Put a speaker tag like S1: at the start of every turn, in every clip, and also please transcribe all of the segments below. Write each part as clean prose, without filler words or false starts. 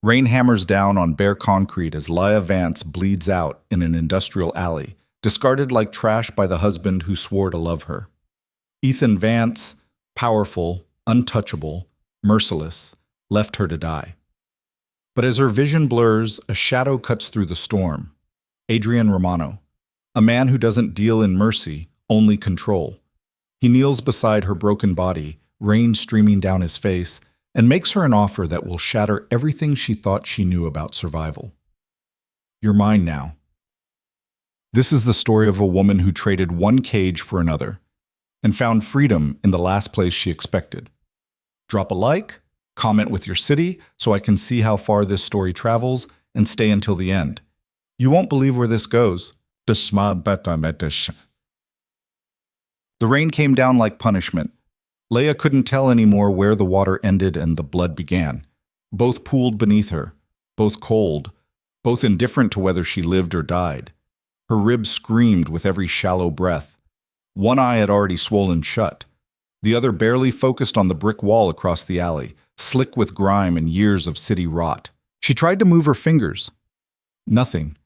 S1: Rain hammers down on bare concrete as Leia Vance bleeds out in an industrial alley, discarded like trash by the husband who swore to love her. Ethan Vance, powerful, untouchable, merciless, left her to die. But as her vision blurs, a shadow cuts through the storm. Adrian Romano, a man who doesn't deal in mercy, only control. He kneels beside her broken body, rain streaming down his face, and makes her an offer that will shatter everything she thought she knew about survival. You're mine now. This is the story of a woman who traded one cage for another and found freedom in the last place she expected. Drop a like, comment with your city so I can see how far this story travels, and stay until the end. You won't believe where this goes. The rain came down like punishment. Leia couldn't tell anymore where the water ended and the blood began. Both pooled beneath her, both cold, both indifferent to whether she lived or died. Her ribs screamed with every shallow breath. One eye had already swollen shut. The other barely focused on the brick wall across the alley, slick with grime and years of city rot. She tried to move her fingers. Nothing.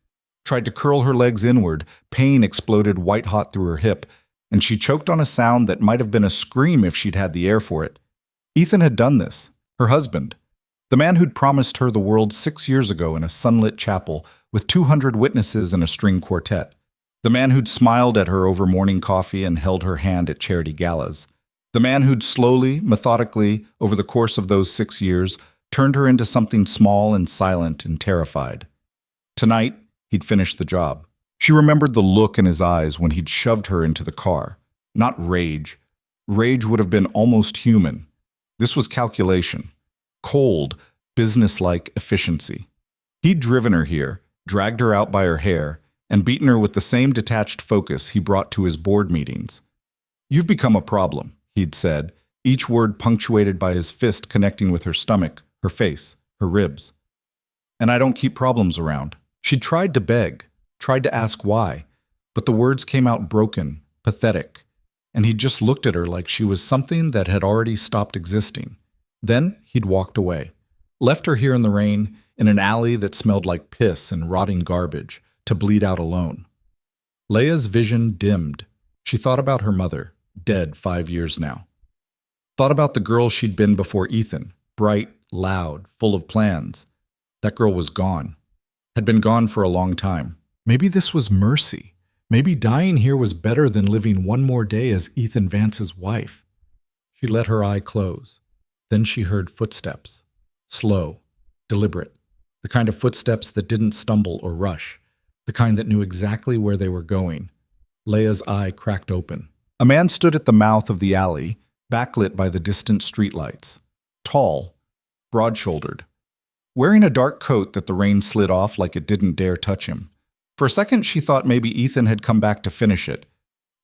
S1: Tried to curl her legs inward. Pain exploded white-hot through her hip, and she choked on a sound that might have been a scream if she'd had the air for it. Ethan had done this. Her husband. The man who'd promised her the world 6 years ago in a sunlit chapel with 200 witnesses and a string quartet. The man who'd smiled at her over morning coffee and held her hand at charity galas. The man who'd slowly, methodically, over the course of those 6 years, turned her into something small and silent and terrified. Tonight, he'd finished the job. She remembered the look in his eyes when he'd shoved her into the car. Not rage. Rage would have been almost human. This was calculation. Cold, businesslike efficiency. He'd driven her here, dragged her out by her hair, and beaten her with the same detached focus he brought to his board meetings. "You've become a problem," he'd said, each word punctuated by his fist connecting with her stomach, her face, her ribs. "And I don't keep problems around." She tried to beg, tried to ask why, but the words came out broken, pathetic, and he just looked at her like she was something that had already stopped existing. Then he'd walked away, left her here in the rain, in an alley that smelled like piss and rotting garbage, to bleed out alone. Leia's vision dimmed. She thought about her mother, dead 5 years now. Thought about the girl she'd been before Ethan, bright, loud, full of plans. That girl was gone. Had been gone for a long time. Maybe this was mercy. Maybe dying here was better than living one more day as Ethan Vance's wife. She let her eye close. Then she heard footsteps. Slow, deliberate. The kind of footsteps that didn't stumble or rush. The kind that knew exactly where they were going. Leia's eye cracked open. A man stood at the mouth of the alley, backlit by the distant streetlights. Tall, broad-shouldered. Wearing a dark coat that the rain slid off like it didn't dare touch him. For a second, she thought maybe Ethan had come back to finish it.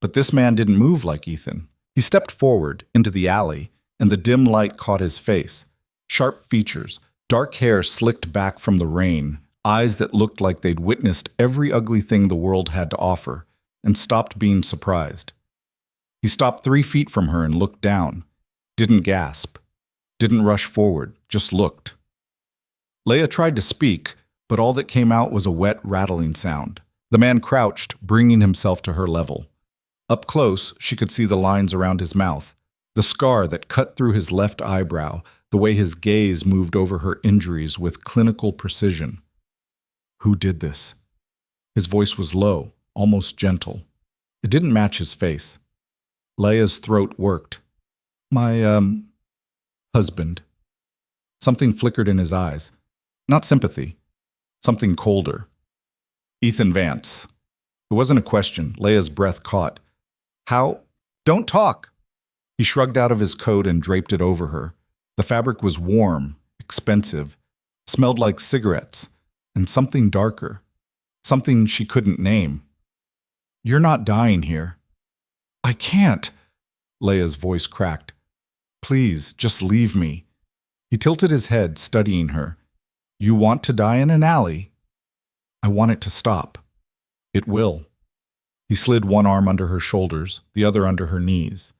S1: But this man didn't move like Ethan. He stepped forward, into the alley, and the dim light caught his face. Sharp features, dark hair slicked back from the rain, eyes that looked like they'd witnessed every ugly thing the world had to offer, and stopped being surprised. He stopped 3 feet from her and looked down. Didn't gasp. Didn't rush forward, just looked. Leia tried to speak, but all that came out was a wet, rattling sound. The man crouched, bringing himself to her level. Up close, she could see the lines around his mouth, the scar that cut through his left eyebrow, the way his gaze moved over her injuries with clinical precision. Who did this? His voice was low, almost gentle. It didn't match his face. Leia's throat worked. My, husband. Something flickered in his eyes. Not sympathy. Something colder. Ethan Vance. It wasn't a question. Leia's breath caught. How? Don't talk! He shrugged out of his coat and draped it over her. The fabric was warm, expensive, smelled like cigarettes, and something darker. Something she couldn't name. You're not dying here. I can't. Leia's voice cracked. Please, just leave me. He tilted his head, studying her. You want to die in an alley? I want it to stop. It will. He slid one arm under her shoulders, the other under her knees.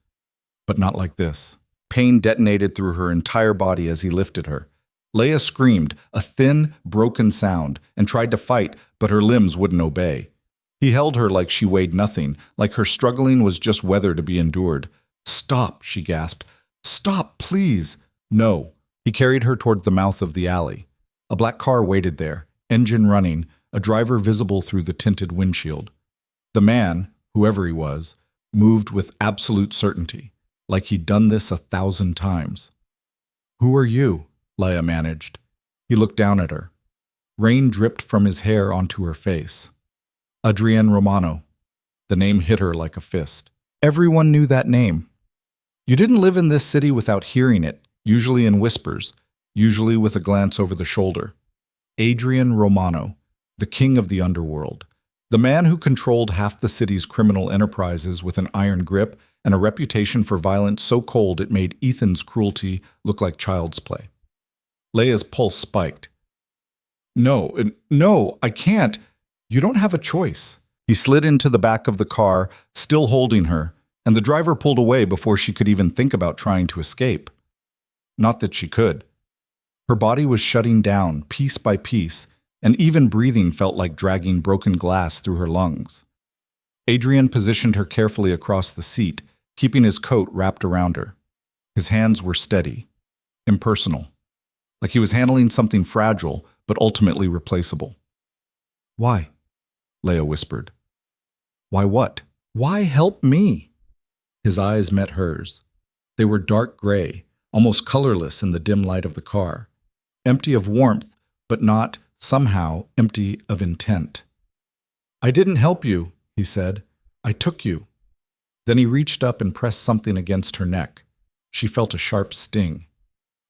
S1: But not like this. Pain detonated through her entire body as he lifted her. Leia screamed, a thin, broken sound, and tried to fight, but her limbs wouldn't obey. He held her like she weighed nothing, like her struggling was just weather to be endured. "Stop," she gasped. "Stop, please." "No." He carried her toward the mouth of the alley. A black car waited there, engine running, a driver visible through the tinted windshield. The man, whoever he was, moved with absolute certainty, like he'd done this 1,000 times. "Who are you?" Leia managed. He looked down at her. Rain dripped from his hair onto her face. Adrienne Romano. The name hit her like a fist. Everyone knew that name. You didn't live in this city without hearing it, usually in whispers, usually with a glance over the shoulder. Adrienne Romano, the king of the underworld. The man who controlled half the city's criminal enterprises with an iron grip and a reputation for violence so cold it made Ethan's cruelty look like child's play. Leia's pulse spiked. No, I can't. You don't have a choice." He slid into the back of the car, still holding her, and the driver pulled away before she could even think about trying to escape. Not that she could. Her body was shutting down, piece by piece, and even breathing felt like dragging broken glass through her lungs. Adrian positioned her carefully across the seat, keeping his coat wrapped around her. His hands were steady, impersonal, like he was handling something fragile but ultimately replaceable. "Why?" Leia whispered. "Why what?" "Why help me?" His eyes met hers. They were dark gray, almost colorless in the dim light of the car, empty of warmth, but not, somehow, empty of intent. "I didn't help you," he said. "I took you." Then he reached up and pressed something against her neck. She felt a sharp sting,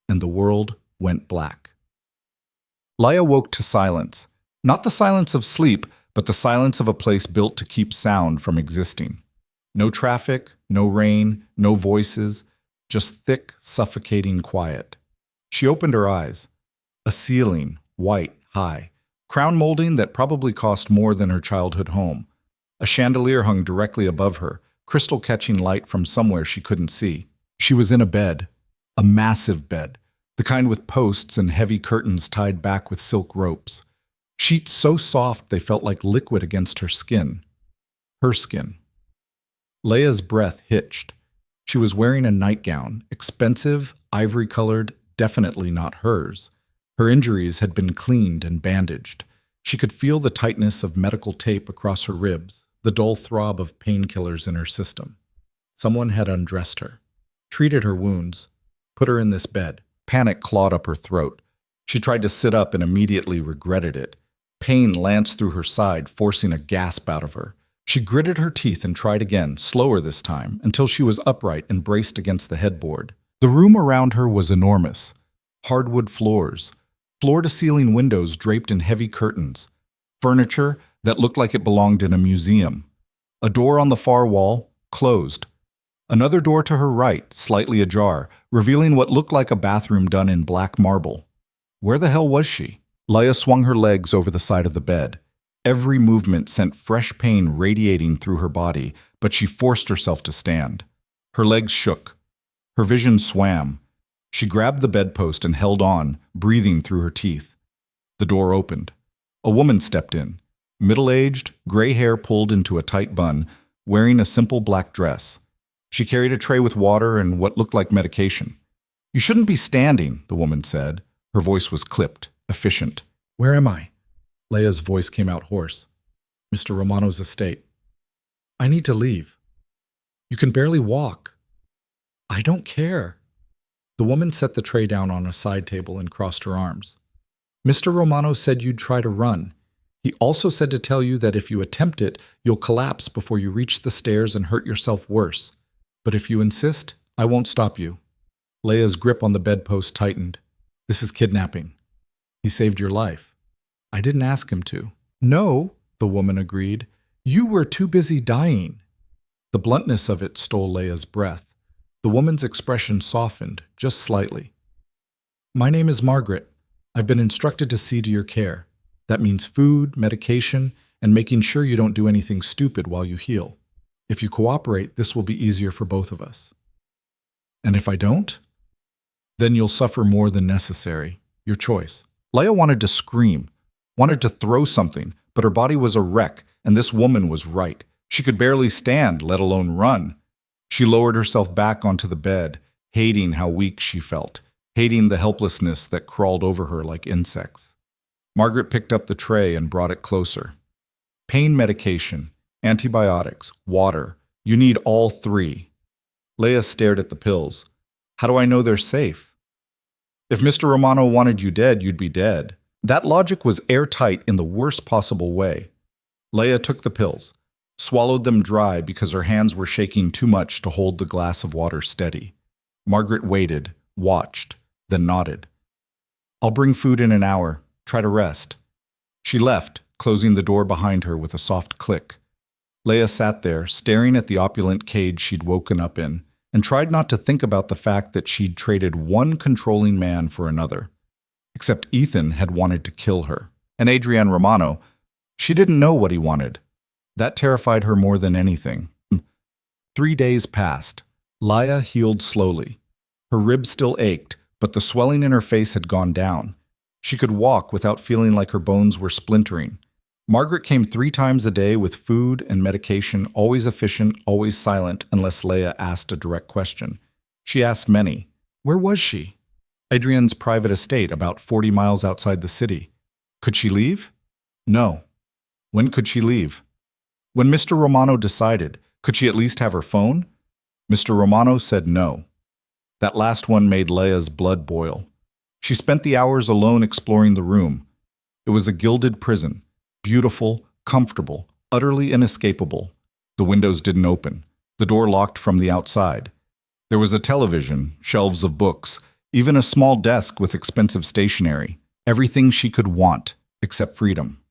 S1: and the world went black. Leia woke to silence. Not the silence of sleep, but the silence of a place built to keep sound from existing. No traffic, no rain, no voices, just thick, suffocating quiet. She opened her eyes. A ceiling, white, high, crown molding that probably cost more than her childhood home. A chandelier hung directly above her, crystal catching light from somewhere she couldn't see. She was in a bed, a massive bed, the kind with posts and heavy curtains tied back with silk ropes. Sheets so soft they felt like liquid against her skin. Her skin. Leia's breath hitched. She was wearing a nightgown, expensive, ivory-colored, definitely not hers. Her injuries had been cleaned and bandaged. She could feel the tightness of medical tape across her ribs, the dull throb of painkillers in her system. Someone had undressed her, treated her wounds, put her in this bed. Panic clawed up her throat. She tried to sit up and immediately regretted it. Pain lanced through her side, forcing a gasp out of her. She gritted her teeth and tried again, slower this time, until she was upright and braced against the headboard. The room around her was enormous. Hardwood floors, floor-to-ceiling windows draped in heavy curtains, furniture that looked like it belonged in a museum. A door on the far wall, closed. Another door to her right, slightly ajar, revealing what looked like a bathroom done in black marble. Where the hell was she? Leia swung her legs over the side of the bed. Every movement sent fresh pain radiating through her body, but she forced herself to stand. Her legs shook. Her vision swam. She grabbed the bedpost and held on, breathing through her teeth. The door opened. A woman stepped in, middle-aged, gray hair pulled into a tight bun, wearing a simple black dress. She carried a tray with water and what looked like medication. "You shouldn't be standing," the woman said. Her voice was clipped, efficient. "Where am I?" Leia's voice came out hoarse. "Mr. Romano's estate." "I need to leave." "You can barely walk." "I don't care." The woman set the tray down on a side table and crossed her arms. "Mr. Romano said you'd try to run. He also said to tell you that if you attempt it, you'll collapse before you reach the stairs and hurt yourself worse. But if you insist, I won't stop you." Leia's grip on the bedpost tightened. "This is kidnapping. He saved your life." "I didn't ask him to." "No," the woman agreed. "You were too busy dying." The bluntness of it stole Leia's breath. The woman's expression softened, just slightly. "My name is Margaret. I've been instructed to see to your care. That means food, medication, and making sure you don't do anything stupid while you heal. If you cooperate, this will be easier for both of us." "And if I don't?" "Then you'll suffer more than necessary. Your choice. Leia wanted to scream, wanted to throw something, but her body was a wreck, and this woman was right. She could barely stand, let alone run. She lowered herself back onto the bed, hating how weak she felt, hating the helplessness that crawled over her like insects. Margaret picked up the tray and brought it closer. Pain medication, antibiotics, water. You need all three. Leia stared at the pills. How do I know they're safe? If Mr. Romano wanted you dead, you'd be dead. That logic was airtight in the worst possible way. Leia took the pills, swallowed them dry because her hands were shaking too much to hold the glass of water steady. Margaret waited, watched, then nodded. I'll bring food in an hour. Try to rest. She left, closing the door behind her with a soft click. Leia sat there, staring at the opulent cage she'd woken up in, and tried not to think about the fact that she'd traded one controlling man for another. Except Ethan had wanted to kill her. And Adrian Romano, she didn't know what he wanted. That terrified her more than anything. 3 days passed. Leia healed slowly. Her ribs still ached, but the swelling in her face had gone down. She could walk without feeling like her bones were splintering. Margaret came 3 times a day with food and medication, always efficient, always silent, unless Leia asked a direct question. She asked many. Where was she? Adrian's private estate, about 40 miles outside the city. Could she leave? No. When could she leave? When Mr. Romano decided, could she at least have her phone? Mr. Romano said no. That last one made Leia's blood boil. She spent the hours alone exploring the room. It was a gilded prison, beautiful, comfortable, utterly inescapable. The windows didn't open, the door locked from the outside. There was a television, shelves of books, even a small desk with expensive stationery, everything she could want, except freedom.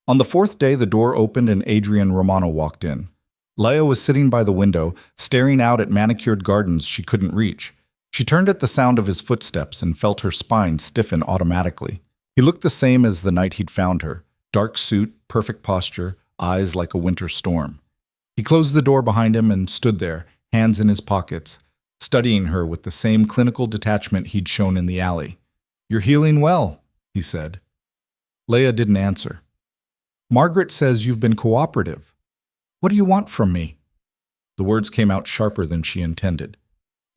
S1: On the 4th day, the door opened and Adrian Romano walked in. Leia was sitting by the window, staring out at manicured gardens she couldn't reach. She turned at the sound of his footsteps and felt her spine stiffen automatically. He looked the same as the night he'd found her. Dark suit, perfect posture, eyes like a winter storm. He closed the door behind him and stood there, hands in his pockets, studying her with the same clinical detachment he'd shown in the alley. You're healing well, he said. Leia didn't answer. Margaret says you've been cooperative. What do you want from me? The words came out sharper than she intended.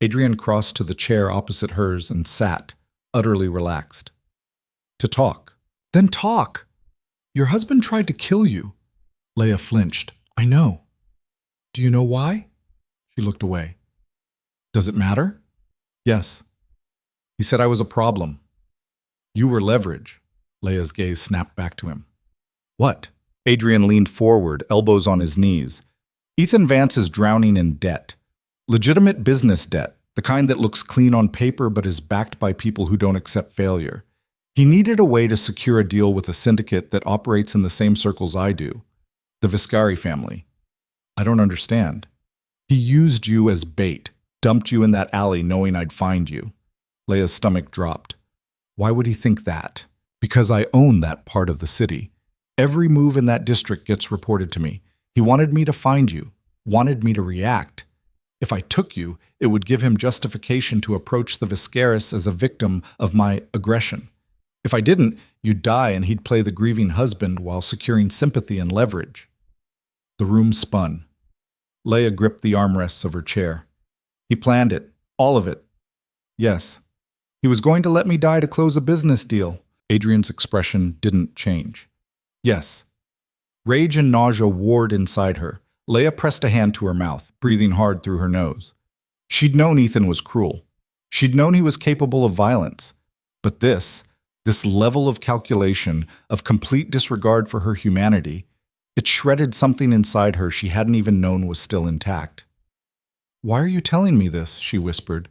S1: Adrian crossed to the chair opposite hers and sat, utterly relaxed. To talk. Then talk. Your husband tried to kill you. Leia flinched. I know. Do you know why? She looked away. Does it matter? Yes. He said I was a problem. You were leverage. Leia's gaze snapped back to him. What? Adrian leaned forward, elbows on his knees. Ethan Vance is drowning in debt. Legitimate business debt, the kind that looks clean on paper but is backed by people who don't accept failure. He needed a way to secure a deal with a syndicate that operates in the same circles I do. The Viscari family. I don't understand. He used you as bait, dumped you in that alley knowing I'd find you. Leia's stomach dropped. Why would he think that? Because I own that part of the city. Every move in that district gets reported to me. He wanted me to find you, wanted me to react. If I took you, it would give him justification to approach the Viscaris as a victim of my aggression. If I didn't, you'd die and he'd play the grieving husband while securing sympathy and leverage. The room spun. Leia gripped the armrests of her chair. He planned it, all of it. Yes. He was going to let me die to close a business deal. Adrian's expression didn't change. Yes. Rage and nausea warred inside her. Leia pressed a hand to her mouth, breathing hard through her nose. She'd known Ethan was cruel. She'd known he was capable of violence. But this level of calculation, of complete disregard for her humanity, it shredded something inside her she hadn't even known was still intact. Why are you telling me this? She whispered.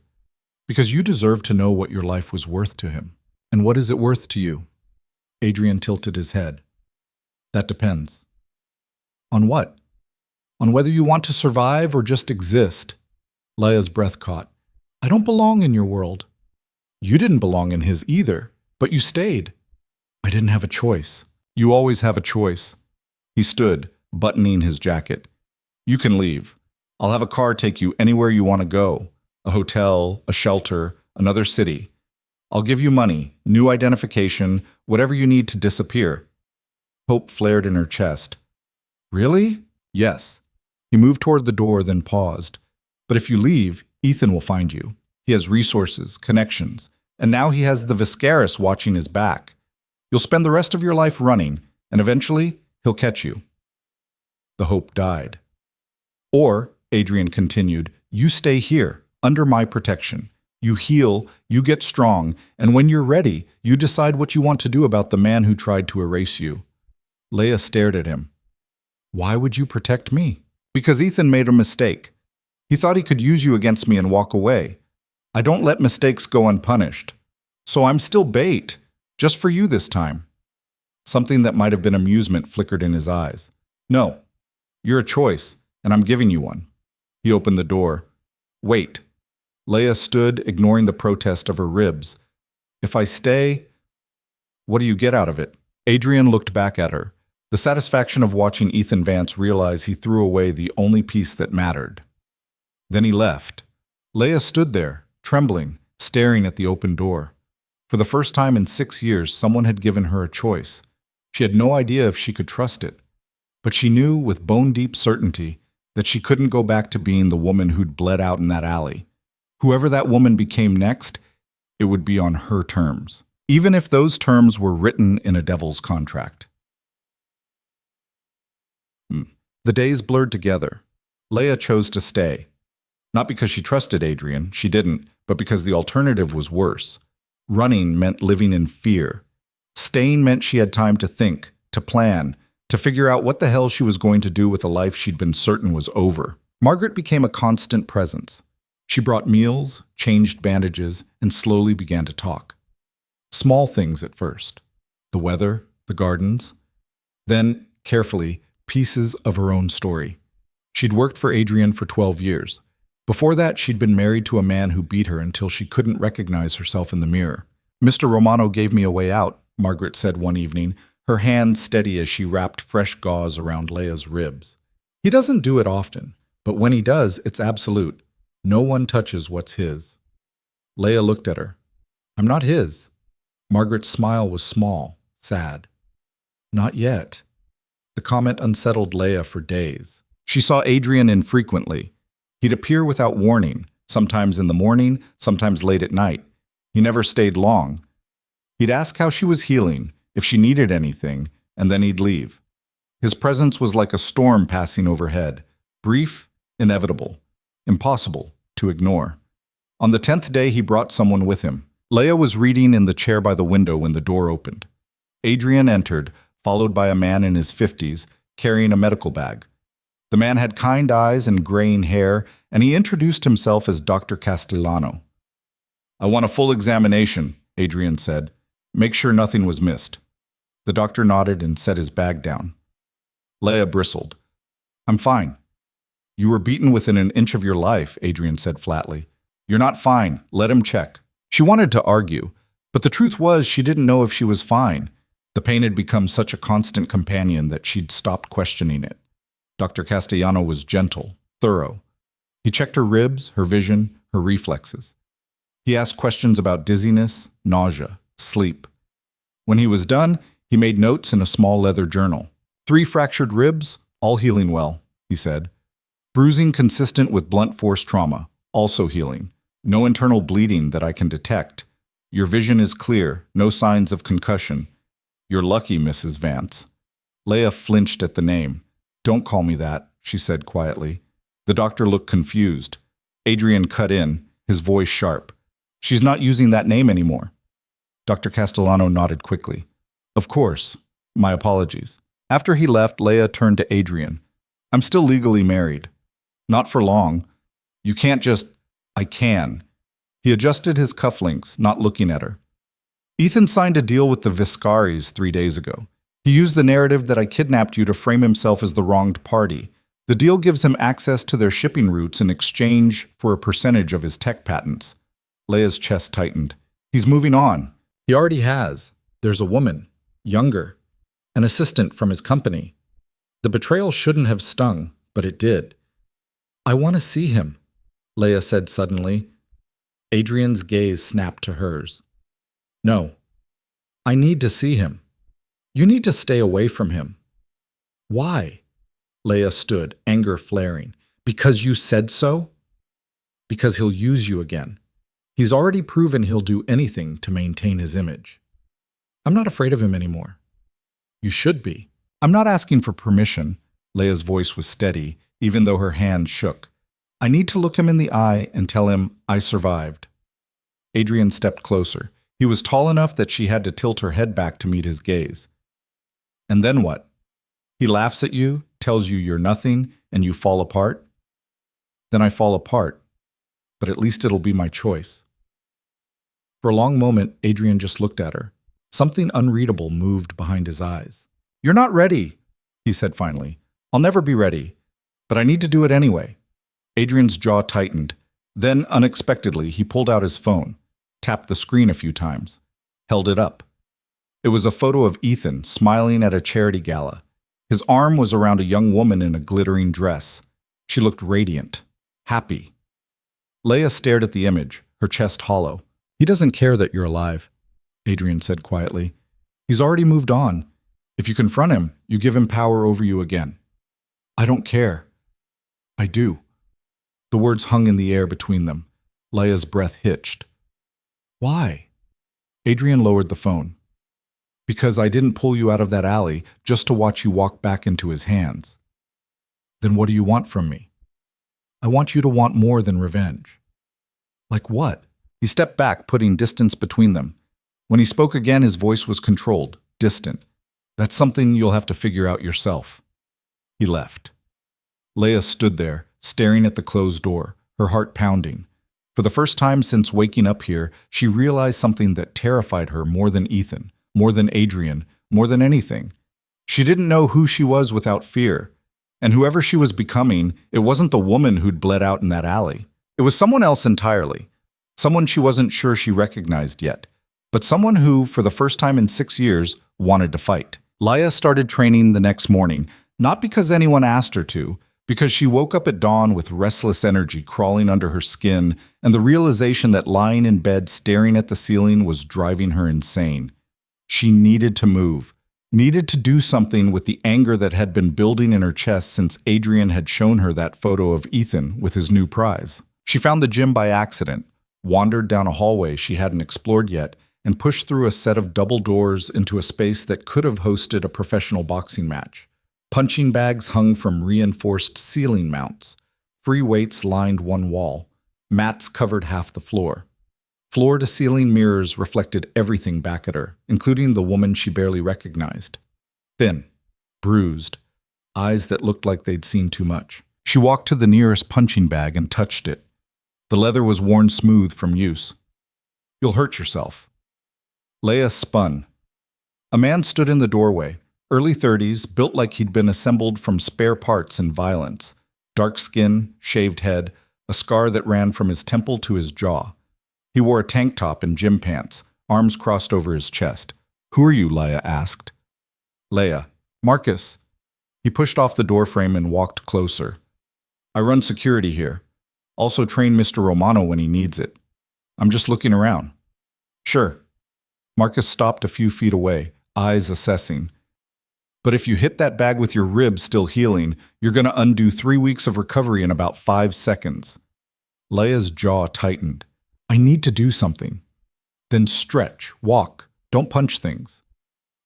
S1: Because you deserve to know what your life was worth to him. And what is it worth to you? Adrian tilted his head. That depends. On what? On whether you want to survive or just exist. Leia's breath caught. I don't belong in your world. You didn't belong in his either, but you stayed. I didn't have a choice. You always have a choice. He stood, buttoning his jacket. You can leave. I'll have a car take you anywhere you want to go. A hotel, a shelter, another city. I'll give you money, new identification, whatever you need to disappear. Hope flared in her chest. Really? Yes. He moved toward the door, then paused. But if you leave, Ethan will find you. He has resources, connections, and now he has the Viscaris watching his back. You'll spend the rest of your life running, and eventually, he'll catch you. The hope died. Or, Adrian continued, you stay here, under my protection. You heal, you get strong, and when you're ready, you decide what you want to do about the man who tried to erase you. Leia stared at him. Why would you protect me? Because Ethan made a mistake. He thought he could use you against me and walk away. I don't let mistakes go unpunished. So I'm still bait, just for you this time. Something that might have been amusement flickered in his eyes. No, you're a choice, and I'm giving you one. He opened the door. Wait. Leia stood, ignoring the protest of her ribs. If I stay, what do you get out of it? Adrian looked back at her. The satisfaction of watching Ethan Vance realize he threw away the only piece that mattered. Then he left. Leia stood there, trembling, staring at the open door. For the first time in 6 years, someone had given her a choice. She had no idea if she could trust it. But she knew with bone-deep certainty that she couldn't go back to being the woman who'd bled out in that alley. Whoever that woman became next, it would be on her terms, even if those terms were written in a devil's contract. The days blurred together. Leia chose to stay. Not because she trusted Adrian, she didn't, but because the alternative was worse. Running meant living in fear. Staying meant she had time to think, to plan, to figure out what the hell she was going to do with a life she'd been certain was over. Margaret became a constant presence. She brought meals, changed bandages, and slowly began to talk. Small things at first. The weather, the gardens. Then, carefully, pieces of her own story. She'd worked for Adrian for 12 years. Before that, she'd been married to a man who beat her until she couldn't recognize herself in the mirror. Mr. Romano gave me a way out, Margaret said one evening, her hand steady as she wrapped fresh gauze around Leia's ribs. He doesn't do it often, but when he does, it's absolute. No one touches what's his. Leia looked at her. I'm not his. Margaret's smile was small, sad. Not yet. The comment unsettled Leia for days. She saw Adrian infrequently. He'd appear without warning, sometimes in the morning, sometimes late at night. He never stayed long. He'd ask how she was healing, if she needed anything, and then he'd leave. His presence was like a storm passing overhead, brief, inevitable, impossible to ignore. On the 10th day, he brought someone with him. Leia was reading in the chair by the window when the door opened. Adrian entered, followed by a man in his 50s, carrying a medical bag. The man had kind eyes and graying hair, and he introduced himself as Dr. Castellano. I want a full examination, Adrian said. Make sure nothing was missed. The doctor nodded and set his bag down. Leia bristled. I'm fine. You were beaten within an inch of your life, Adrian said flatly. You're not fine. Let him check. She wanted to argue, but the truth was she didn't know if she was fine. The pain had become such a constant companion that she'd stopped questioning it. Dr. Castellano was gentle, thorough. He checked her ribs, her vision, her reflexes. He asked questions about dizziness, nausea, sleep. When he was done, he made notes in a small leather journal. 3 fractured ribs, all healing well, he said. Bruising consistent with blunt force trauma, also healing. No internal bleeding that I can detect. Your vision is clear, no signs of concussion. You're lucky, Mrs. Vance. Leia flinched at the name. Don't call me that, she said quietly. The doctor looked confused. Adrian cut in, his voice sharp. She's not using that name anymore. Dr. Castellano nodded quickly. Of course. My apologies. After he left, Leia turned to Adrian. I'm still legally married. Not for long. You can't just... I can. He adjusted his cufflinks, not looking at her. Ethan signed a deal with the Viscaris 3 days ago. He used the narrative that I kidnapped you to frame himself as the wronged party. The deal gives him access to their shipping routes in exchange for a percentage of his tech patents. Leia's chest tightened. He's moving on. He already has. There's a woman, younger, an assistant from his company. The betrayal shouldn't have stung, but it did. I want to see him, Leia said suddenly. Adrian's gaze snapped to hers. No. I need to see him. You need to stay away from him. Why? Leia stood, anger flaring. Because you said so? Because he'll use you again. He's already proven he'll do anything to maintain his image. I'm not afraid of him anymore. You should be. I'm not asking for permission. Leia's voice was steady, even though her hand shook. I need to look him in the eye and tell him I survived. Adrian stepped closer. He was tall enough that she had to tilt her head back to meet his gaze. And then what? He laughs at you, tells you you're nothing, and you fall apart? Then I fall apart, but at least it'll be my choice. For a long moment, Adrian just looked at her. Something unreadable moved behind his eyes. You're not ready, he said finally. I'll never be ready, but I need to do it anyway. Adrian's jaw tightened. Then, unexpectedly, he pulled out his phone, tapped the screen a few times, held it up. It was a photo of Ethan smiling at a charity gala. His arm was around a young woman in a glittering dress. She looked radiant, happy. Leia stared at the image, her chest hollow. He doesn't care that you're alive, Adrian said quietly. He's already moved on. If you confront him, you give him power over you again. I don't care. I do. The words hung in the air between them. Leia's breath hitched. Why? Adrian lowered the phone. Because I didn't pull you out of that alley just to watch you walk back into his hands. Then what do you want from me? I want you to want more than revenge. Like what? He stepped back, putting distance between them. When he spoke again, his voice was controlled, distant. That's something you'll have to figure out yourself. He left. Leia stood there, staring at the closed door, her heart pounding. For the first time since waking up here, she realized something that terrified her more than Ethan, more than Adrian, more than anything. She didn't know who she was without fear. And whoever she was becoming, it wasn't the woman who'd bled out in that alley. It was someone else entirely. Someone she wasn't sure she recognized yet. But someone who, for the first time in 6 years, wanted to fight. Leia started training the next morning, not because anyone asked her to, because she woke up at dawn with restless energy crawling under her skin and the realization that lying in bed staring at the ceiling was driving her insane. She needed to move, needed to do something with the anger that had been building in her chest since Adrian had shown her that photo of Ethan with his new prize. She found the gym by accident, wandered down a hallway she hadn't explored yet, and pushed through a set of double doors into a space that could have hosted a professional boxing match. Punching bags hung from reinforced ceiling mounts. Free weights lined one wall. Mats covered half the floor. Floor-to-ceiling mirrors reflected everything back at her, including the woman she barely recognized. Thin, bruised, eyes that looked like they'd seen too much. She walked to the nearest punching bag and touched it. The leather was worn smooth from use. You'll hurt yourself. Leia spun. A man stood in the doorway, early 30s, built like he'd been assembled from spare parts and violence. Dark skin, shaved head, a scar that ran from his temple to his jaw. He wore a tank top and gym pants, arms crossed over his chest. Who are you? Leia asked. Leia. Marcus. He pushed off the doorframe and walked closer. I run security here. Also train Mr. Romano when he needs it. I'm just looking around. Sure. Marcus stopped a few feet away, eyes assessing. But if you hit that bag with your ribs still healing, you're going to undo 3 weeks of recovery in about 5 seconds. Leia's jaw tightened. I need to do something. Then stretch, walk, don't punch things.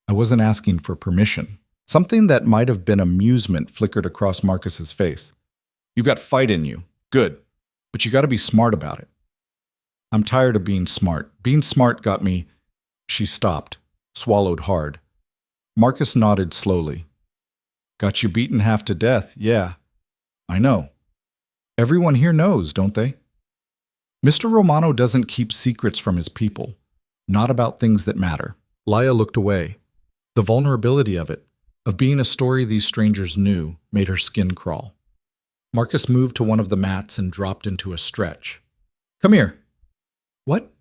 S1: I wasn't asking for permission. Something that might have been amusement flickered across Marcus's face. You got fight in you. Good. But you got to be smart about it. I'm tired of being smart. Being smart got me... She stopped, swallowed hard. Marcus nodded slowly. Got you beaten half to death, yeah. I know. Everyone here knows, don't they? Mr. Romano doesn't keep secrets from his people. Not about things that matter. Leia looked away. The vulnerability of it, of being a story these strangers knew, made her skin crawl. Marcus moved to one of the mats and dropped into a stretch. Come here. What?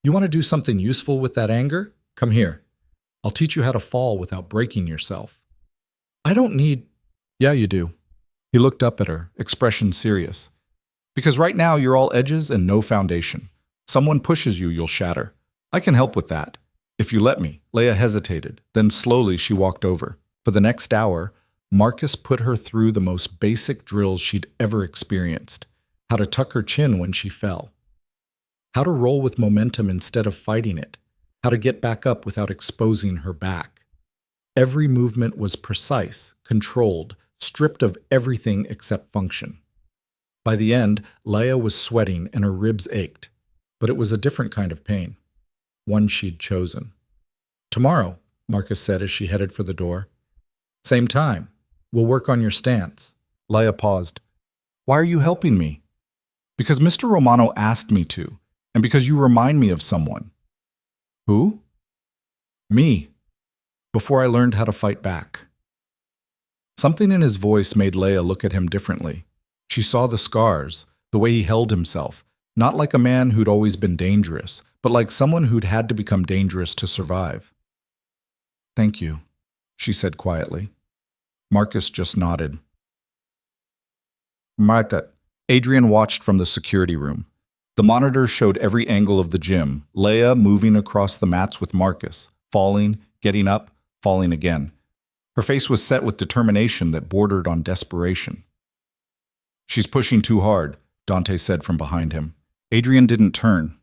S1: You want to do something useful with that anger? Come here. I'll teach you how to fall without breaking yourself. I don't need... Yeah, you do. He looked up at her, expression serious. Because right now you're all edges and no foundation. Someone pushes you, you'll shatter. I can help with that, if you let me. Leia hesitated. Then slowly she walked over. For the next hour, Marcus put her through the most basic drills she'd ever experienced. How to tuck her chin when she fell. How to roll with momentum instead of fighting it. How to get back up without exposing her back. Every movement was precise, controlled, stripped of everything except function. By the end, Leia was sweating and her ribs ached, but it was a different kind of pain, one she'd chosen. Tomorrow, Marcus said as she headed for the door. Same time. We'll work on your stance. Leia paused. Why are you helping me? Because Mr. Romano asked me to, and because you remind me of someone. Who? Me. Before I learned how to fight back. Something in his voice made Leia look at him differently. She saw the scars, the way he held himself, not like a man who'd always been dangerous, but like someone who'd had to become dangerous to survive. Thank you, she said quietly. Marcus just nodded. Marta. Adrian watched from the security room. The monitors showed every angle of the gym, Leia moving across the mats with Marcus, falling, getting up, falling again. Her face was set with determination that bordered on desperation. She's pushing too hard, Dante said from behind him. Adrian didn't turn.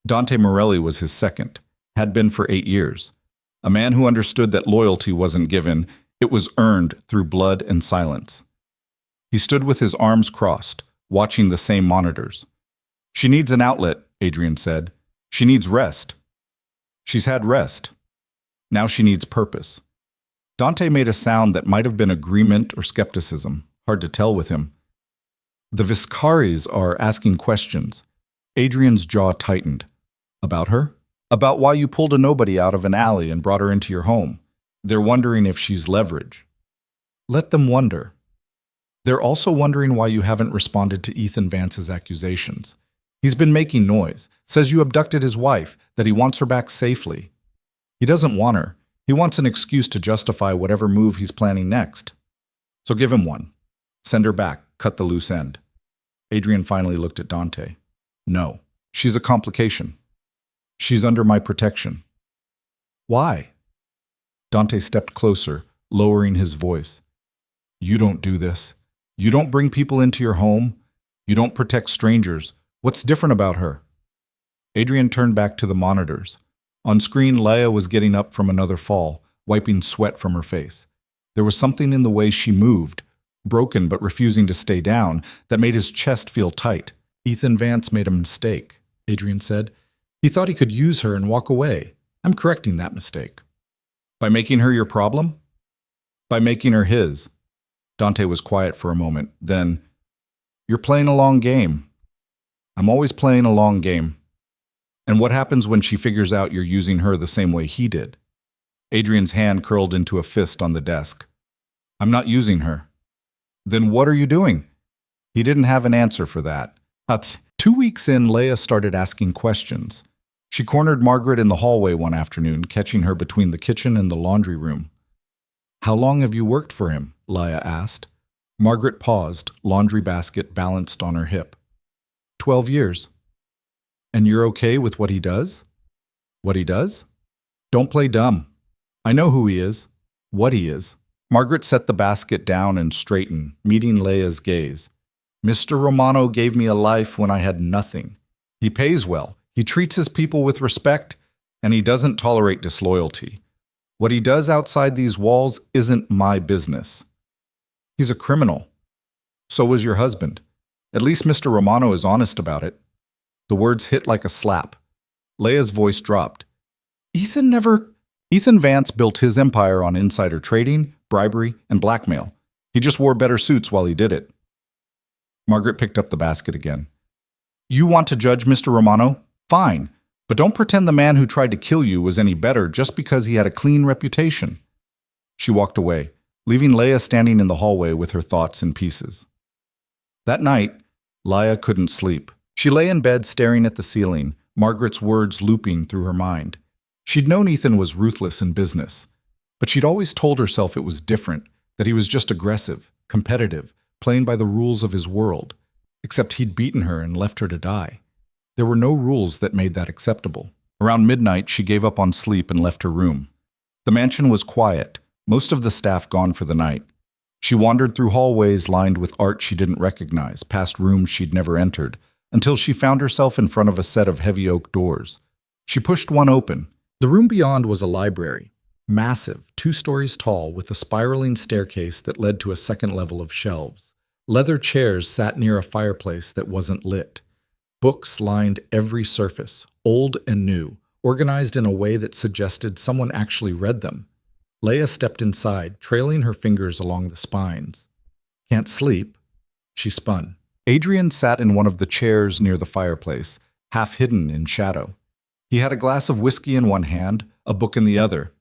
S1: Dante Morelli was his second, had been for 8 years. A man who understood that loyalty wasn't given, it was earned through blood and silence. He stood with his arms crossed, watching the same monitors. She needs an outlet, Adrian said. She needs rest. She's had rest. Now she needs purpose. Dante made a sound that might have been agreement or skepticism, hard to tell with him. The Viscaris are asking questions. Adrian's jaw tightened. About her? About why you pulled a nobody out of an alley and brought her into your home. They're wondering if she's leverage. Let them wonder. They're also wondering why you haven't responded to Ethan Vance's accusations. He's been making noise, says you abducted his wife, that he wants her back safely. He doesn't want her. He wants an excuse to justify whatever move he's planning next. So give him one. Send her back, cut the loose end. Adrian finally looked at Dante. No, she's a complication. She's under my protection. Why? Dante stepped closer, lowering his voice. You don't do this. You don't bring people into your home. You don't protect strangers. What's different about her? Adrian turned back to the monitors. On screen, Leia was getting up from another fall, wiping sweat from her face. There was something in the way she moved, broken but refusing to stay down, that made his chest feel tight. Ethan Vance made a mistake, Adrian said. He thought he could use her and walk away. I'm correcting that mistake. By making her your problem? By making her his. Dante was quiet for a moment. Then, you're playing a long game. I'm always playing a long game. And what happens when she figures out you're using her the same way he did? Adrian's hand curled into a fist on the desk. I'm not using her. Then what are you doing? He didn't have an answer for that. 2 weeks in, Leia started asking questions. She cornered Margaret in the hallway one afternoon, catching her between the kitchen and the laundry room. How long have you worked for him? Leia asked. Margaret paused, laundry basket balanced on her hip. 12 years. And you're okay with what he does? What he does? Don't play dumb. I know who he is, what he is. Margaret set the basket down and straightened, meeting Leia's gaze. Mr. Romano gave me a life when I had nothing. He pays well. He treats his people with respect, and he doesn't tolerate disloyalty. What he does outside these walls isn't my business. He's a criminal. So was your husband. At least Mr. Romano is honest about it. The words hit like a slap. Leia's voice dropped. Ethan Vance built his empire on insider trading, bribery, and blackmail. He just wore better suits while he did it. Margaret picked up the basket again. You want to judge Mr. Romano? Fine, but don't pretend the man who tried to kill you was any better just because he had a clean reputation. She walked away, leaving Leia standing in the hallway with her thoughts in pieces. That night, Leia couldn't sleep. She lay in bed staring at the ceiling, Margaret's words looping through her mind. She'd known Ethan was ruthless in business, but she'd always told herself it was different, that he was just aggressive, competitive, playing by the rules of his world, except he'd beaten her and left her to die. There were no rules that made that acceptable. Around midnight, she gave up on sleep and left her room. The mansion was quiet, most of the staff gone for the night. She wandered through hallways lined with art she didn't recognize, past rooms she'd never entered, until she found herself in front of a set of heavy oak doors. She pushed one open. The room beyond was a library, massive, 2 stories tall, with a spiraling staircase that led to a second level of shelves. Leather chairs sat near a fireplace that wasn't lit. Books lined every surface, old and new, organized in a way that suggested someone actually read them. Leia stepped inside, trailing her fingers along the spines. Can't sleep? She spun. Adrian sat in one of the chairs near the fireplace, half hidden in shadow. He had a glass of whiskey in one hand, a book in the other.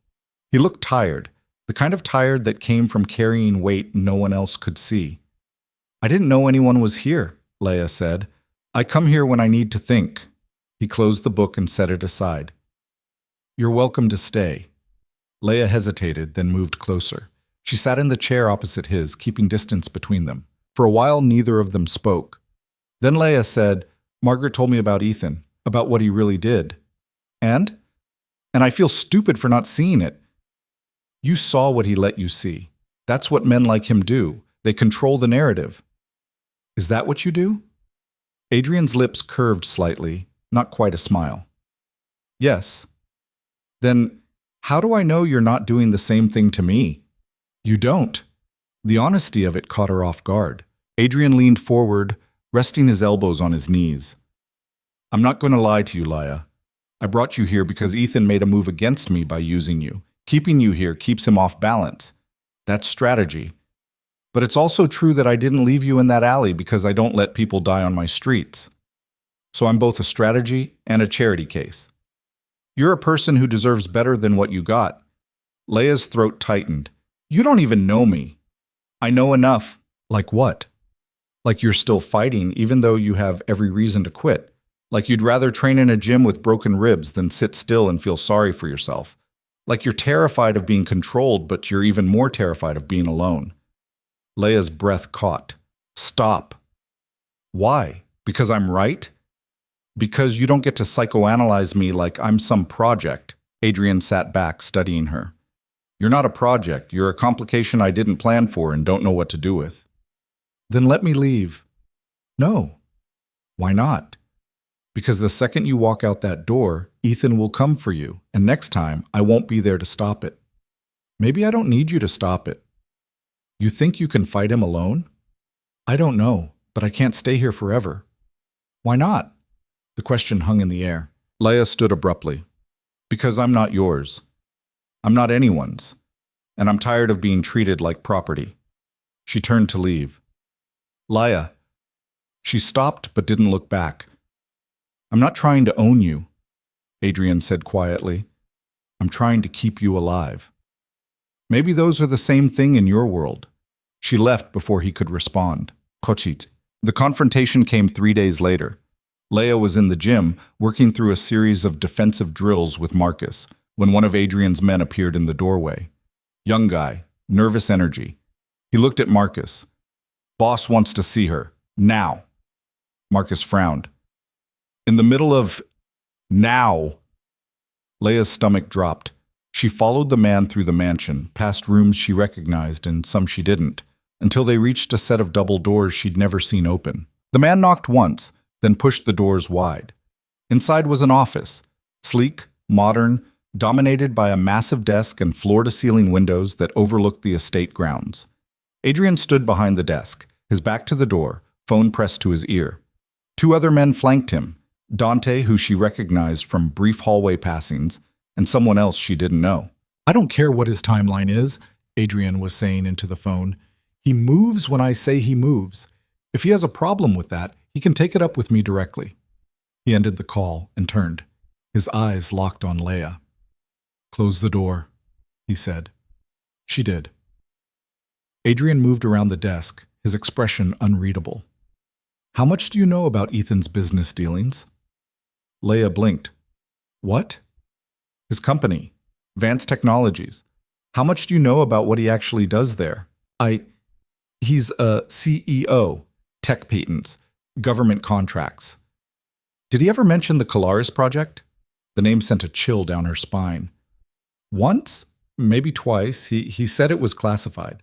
S1: He looked tired, the kind of tired that came from carrying weight no one else could see. "I didn't know anyone was here," Leia said. "I come here when I need to think." He closed the book and set it aside. "You're welcome to stay." Leia hesitated, then moved closer. She sat in the chair opposite his, keeping distance between them. For a while, neither of them spoke. Then Leia said, "Margaret told me about Ethan, about what he really did. And I feel stupid for not seeing it." "You saw what he let you see. That's what men like him do. They control the narrative." "Is that what you do?" Adrian's lips curved slightly, not quite a smile. "Yes." "Then how do I know you're not doing the same thing to me?" "You don't." The honesty of it caught her off guard. Adrian leaned forward, resting his elbows on his knees. "I'm not going to lie to you, Leia. I brought you here because Ethan made a move against me by using you. Keeping you here keeps him off balance. That's strategy. But it's also true that I didn't leave you in that alley because I don't let people die on my streets. So I'm both a strategy and a charity case. You're a person who deserves better than what you got." Leia's throat tightened. "You don't even know me." "I know enough." "Like what?" "Like you're still fighting even though you have every reason to quit. Like you'd rather train in a gym with broken ribs than sit still and feel sorry for yourself. Like you're terrified of being controlled, but you're even more terrified of being alone." Leia's breath caught. "Stop." "Why? Because I'm right?" "Because you don't get to psychoanalyze me like I'm some project." Adrian sat back, studying her. "You're not a project. You're a complication I didn't plan for and don't know what to do with." "Then let me leave." "No." "Why not?" "Because the second you walk out that door, Ethan will come for you, and next time, I won't be there to stop it." "Maybe I don't need you to stop it." "You think you can fight him alone?" "I don't know, but I can't stay here forever." "Why not?" The question hung in the air. Leia stood abruptly. "Because I'm not yours. I'm not anyone's. And I'm tired of being treated like property." She turned to leave. "Leia." She stopped but didn't look back. "I'm not trying to own you," Adrian said quietly. "I'm trying to keep you alive. Maybe those are the same thing in your world." She left before he could respond. Kochit. The confrontation came 3 days later. Leia was in the gym, working through a series of defensive drills with Marcus, when one of Adrian's men appeared in the doorway. Young guy, nervous energy. He looked at Marcus. "Boss wants to see her. Now." Marcus frowned. "In the middle of now." Leia's stomach dropped. She followed the man through the mansion, past rooms she recognized and some she didn't, until they reached a set of double doors she'd never seen open. The man knocked once, then pushed the doors wide. Inside was an office, sleek, modern, dominated by a massive desk and floor-to-ceiling windows that overlooked the estate grounds. Adrian stood behind the desk, his back to the door, phone pressed to his ear. 2 other men flanked him, Dante, who she recognized from brief hallway passings, and someone else she didn't know. "I don't care what his timeline is," Adrian was saying into the phone. "He moves when I say he moves. If he has a problem with that, he can take it up with me directly." He ended the call and turned, his eyes locked on Leia. "Close the door," he said. She did. Adrian moved around the desk, his expression unreadable. "How much do you know about Ethan's business dealings?" Leia blinked. "What?" "His company, Vance Technologies. How much do you know about what he actually does there?" He's a CEO, tech patents, government contracts." "Did he ever mention the Colaris project?" The name sent a chill down her spine. Once, maybe twice, he said it was classified.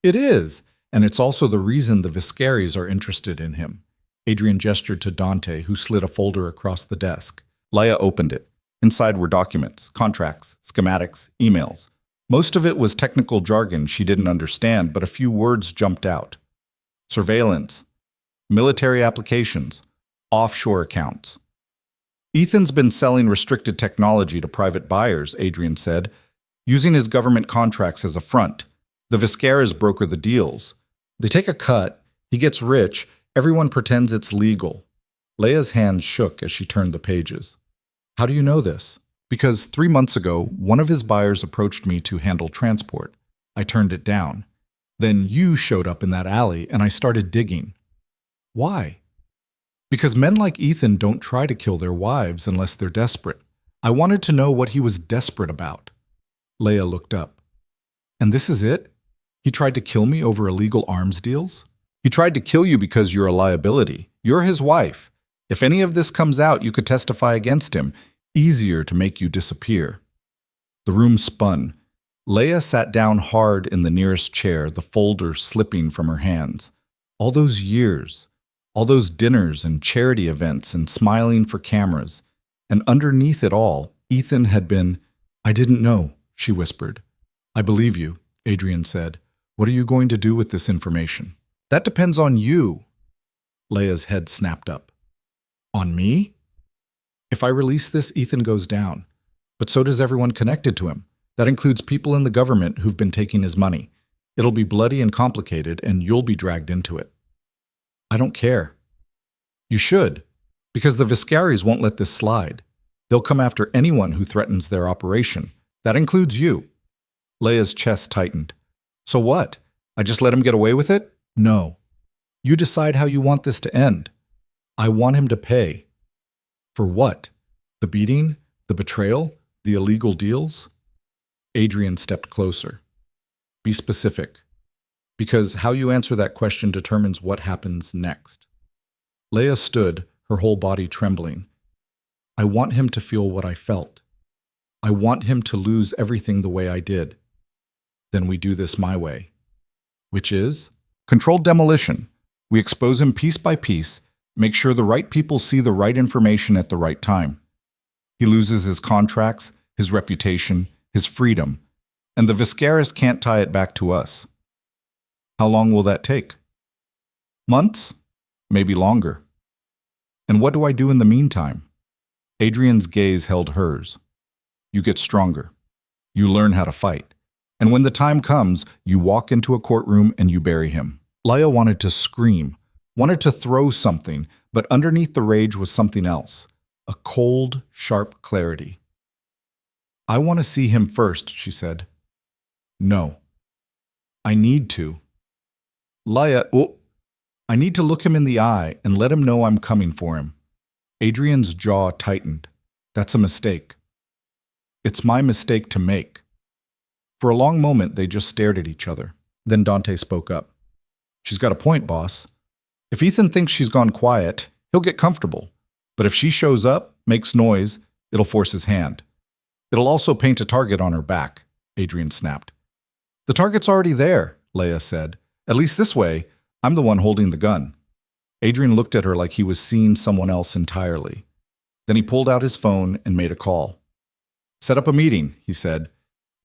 S1: It is, and it's also the reason the Viscaris are interested in him. Adrian gestured to Dante, who slid a folder across the desk. Leia opened it. Inside were documents, contracts, schematics, emails. Most of it was technical jargon she didn't understand, but a few words jumped out. Surveillance, military applications, offshore accounts. Ethan's been selling restricted technology to private buyers, Adrian said, using his government contracts as a front. The Viscaras broker the deals. They take a cut, he gets rich, everyone pretends it's legal. Leia's hands shook as she turned the pages. How do you know this? Because 3 months ago, one of his buyers approached me to handle transport. I turned it down. Then you showed up in that alley and I started digging. Why? Because men like Ethan don't try to kill their wives unless they're desperate. I wanted to know what he was desperate about. Leia looked up. And this is it? He tried to kill me over illegal arms deals? He tried to kill you because you're a liability. You're his wife. If any of this comes out, you could testify against him. Easier to make you disappear. The room spun. Leia sat down hard in the nearest chair, the folder slipping from her hands. All those years, all those dinners and charity events and smiling for cameras. And underneath it all, Ethan had been, I didn't know, she whispered. I believe you, Adrian said. What are you going to do with this information? That depends on you. Leia's head snapped up. On me? If I release this, Ethan goes down. But so does everyone connected to him. That includes people in the government who've been taking his money. It'll be bloody and complicated, and you'll be dragged into it. I don't care. You should, because the Viscaris won't let this slide. They'll come after anyone who threatens their operation. That includes you. Leia's chest tightened. So what? I just let him get away with it? No. You decide how you want this to end. I want him to pay. For what? The beating? The betrayal? The illegal deals? Adrian stepped closer. Be specific. Because how you answer that question determines what happens next. Leia stood, her whole body trembling. I want him to feel what I felt. I want him to lose everything the way I did. Then we do this my way. Which is? Controlled demolition. We expose him piece by piece, make sure the right people see the right information at the right time. He loses his contracts, his reputation, his freedom, and the Viscaris can't tie it back to us. How long will that take? Months? Maybe longer. And what do I do in the meantime? Adrian's gaze held hers. You get stronger. You learn how to fight. And when the time comes, you walk into a courtroom and you bury him. Leia wanted to scream, wanted to throw something, but underneath the rage was something else. A cold, sharp clarity. I want to see him first, she said. No. I need to. Leia, I need to look him in the eye and let him know I'm coming for him. Adrian's jaw tightened. That's a mistake. It's my mistake to make. For a long moment, they just stared at each other. Then Dante spoke up. She's got a point, boss. If Ethan thinks she's gone quiet, he'll get comfortable. But if she shows up, makes noise, it'll force his hand. It'll also paint a target on her back, Adrian snapped. The target's already there, Leia said. At least this way, I'm the one holding the gun. Adrian looked at her like he was seeing someone else entirely. Then he pulled out his phone and made a call. Set up a meeting, he said.